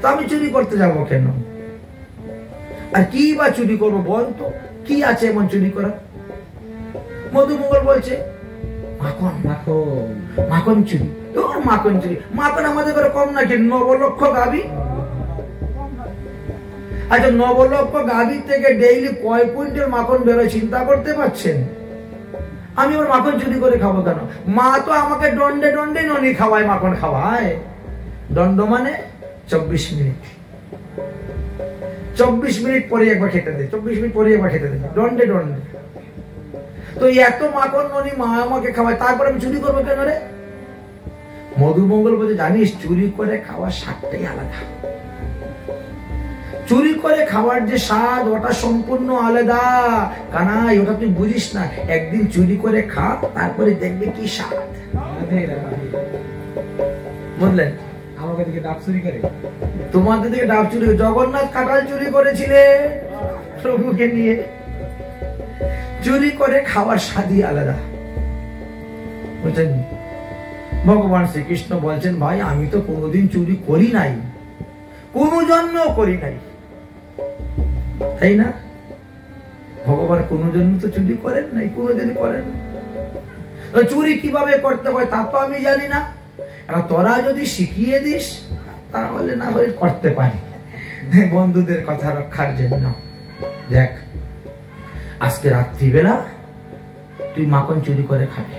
তো আমি চুরি করতে যাব কেন? আর কি বা চুরি করবো বল তো, কি আছে এমন চুরি করা? মধুমঙ্গল বলছে, মাখন। মাখন মাখন চুরি। তোর মাখন চুরি? মাখন আমাদের ঘরে কম নাকি? 9 লক্ষ গাভী। আচ্ছা, 9 লক্ষ গাভী থেকে ডেইলি কয় কুইন্টাল মাখন বেরোয় চিন্তা করতে পারছেন? আমি ওর মাখন চুরি করে খাবো কেন? মা তো আমাকে দণ্ডে দণ্ডে ননি খাওয়ায়, মাখন খাওয়ায়। দণ্ড মানে 24 মিনিট, 24 মিনিট পরে একবার খেতে দে, 24 মিনিট পরে একবার খেতে দে, দণ্ডে দণ্ডে। তো এত মাখন ননি মা আমাকে খাওয়ায়, তারপর আমি চুরি করবো কেন রে? মধুমঙ্গল বলছে, জানিস চুরি করে খাওয়ার স্বাদটাই আলাদা। চুরি করে খাওয়ার যে স্বাদ, ওটা সম্পূর্ণ আলাদা। কানাই, ওটা তুই বুঝিস না। একদিন চুরি করে খা, তারপরে দেখবে কি স্বাদ। বুঝলেন? আমাকে দিকে ডাব চুরি করে, তোমাদের দিকে ডাব চুরি। জগন্নাথ কাঁঠাল চুরি করেছিলে প্রভুকে নিয়ে। চুরি করে খাওয়ার স্বাদই আলাদা, বুঝছেন? ভগবান শ্রীকৃষ্ণ বলছেন, ভাই আমি তো কোনোদিন চুরি করি নাই, কোনো জন্ম করি নাই, তাই না? ভগবান কোনো জন্ম তো চুরি করেন নাই, কোনোদিন করেন। চুরি কিভাবে করতে হয় তা তো আমি জানি না। তোরা যদি শিখিয়ে দিস তাহলে না হলে করতে পারি, বন্ধুদের কথা রক্ষার জন্য। দেখ, আজকে রাত্রিবেলা তুই মাখন চুরি করে খাবে,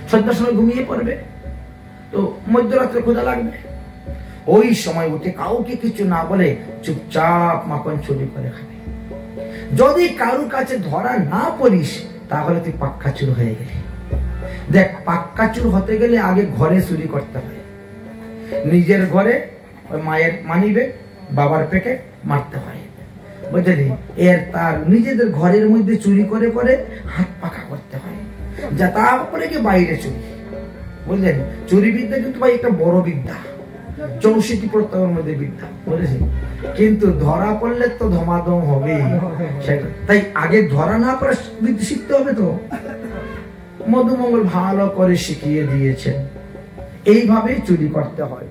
সন্ধ্যার সময় ঘুমিয়ে পড়বে, তো মধ্যরাত্রে ক্ষুধা লাগবে, ওই সময় উঠে কাউকে কিছু না বলে চুপচাপ মাখন চুরি করে খাবে। যদি কারুর কাছে ধরা না পড়িস তাহলে তুই পাক্কা চুর হয়ে গেলি। দেখ, পাক্কা চুর হতে গেলে আগে ঘরে চুরি করতে হয়। নিজের ঘরে মায়ের মানিবে, বাবার পেটে মারতে হয়, বুঝলি? তার নিজেদের ঘরের মধ্যে চুরি করে করে হাত পাকা করতে হয়, যা তারপরে কি বাইরে চুরি। বুঝলেন? চুরি বিদ্যা কিন্তু ভাই একটা বড় বিদ্যা, 64 প্রত্যয়ের মধ্যে বিদ্যা, বুঝেছি? কিন্তু ধরা পড়লে তো ধমাধম হবে। তাই আগে ধরা না পড়ে বিদ্যা শিখতে হবে। তো মধুমঙ্গল ভালো করে শিখিয়ে দিয়েছেন, এইভাবেই চুরি করতে হয়।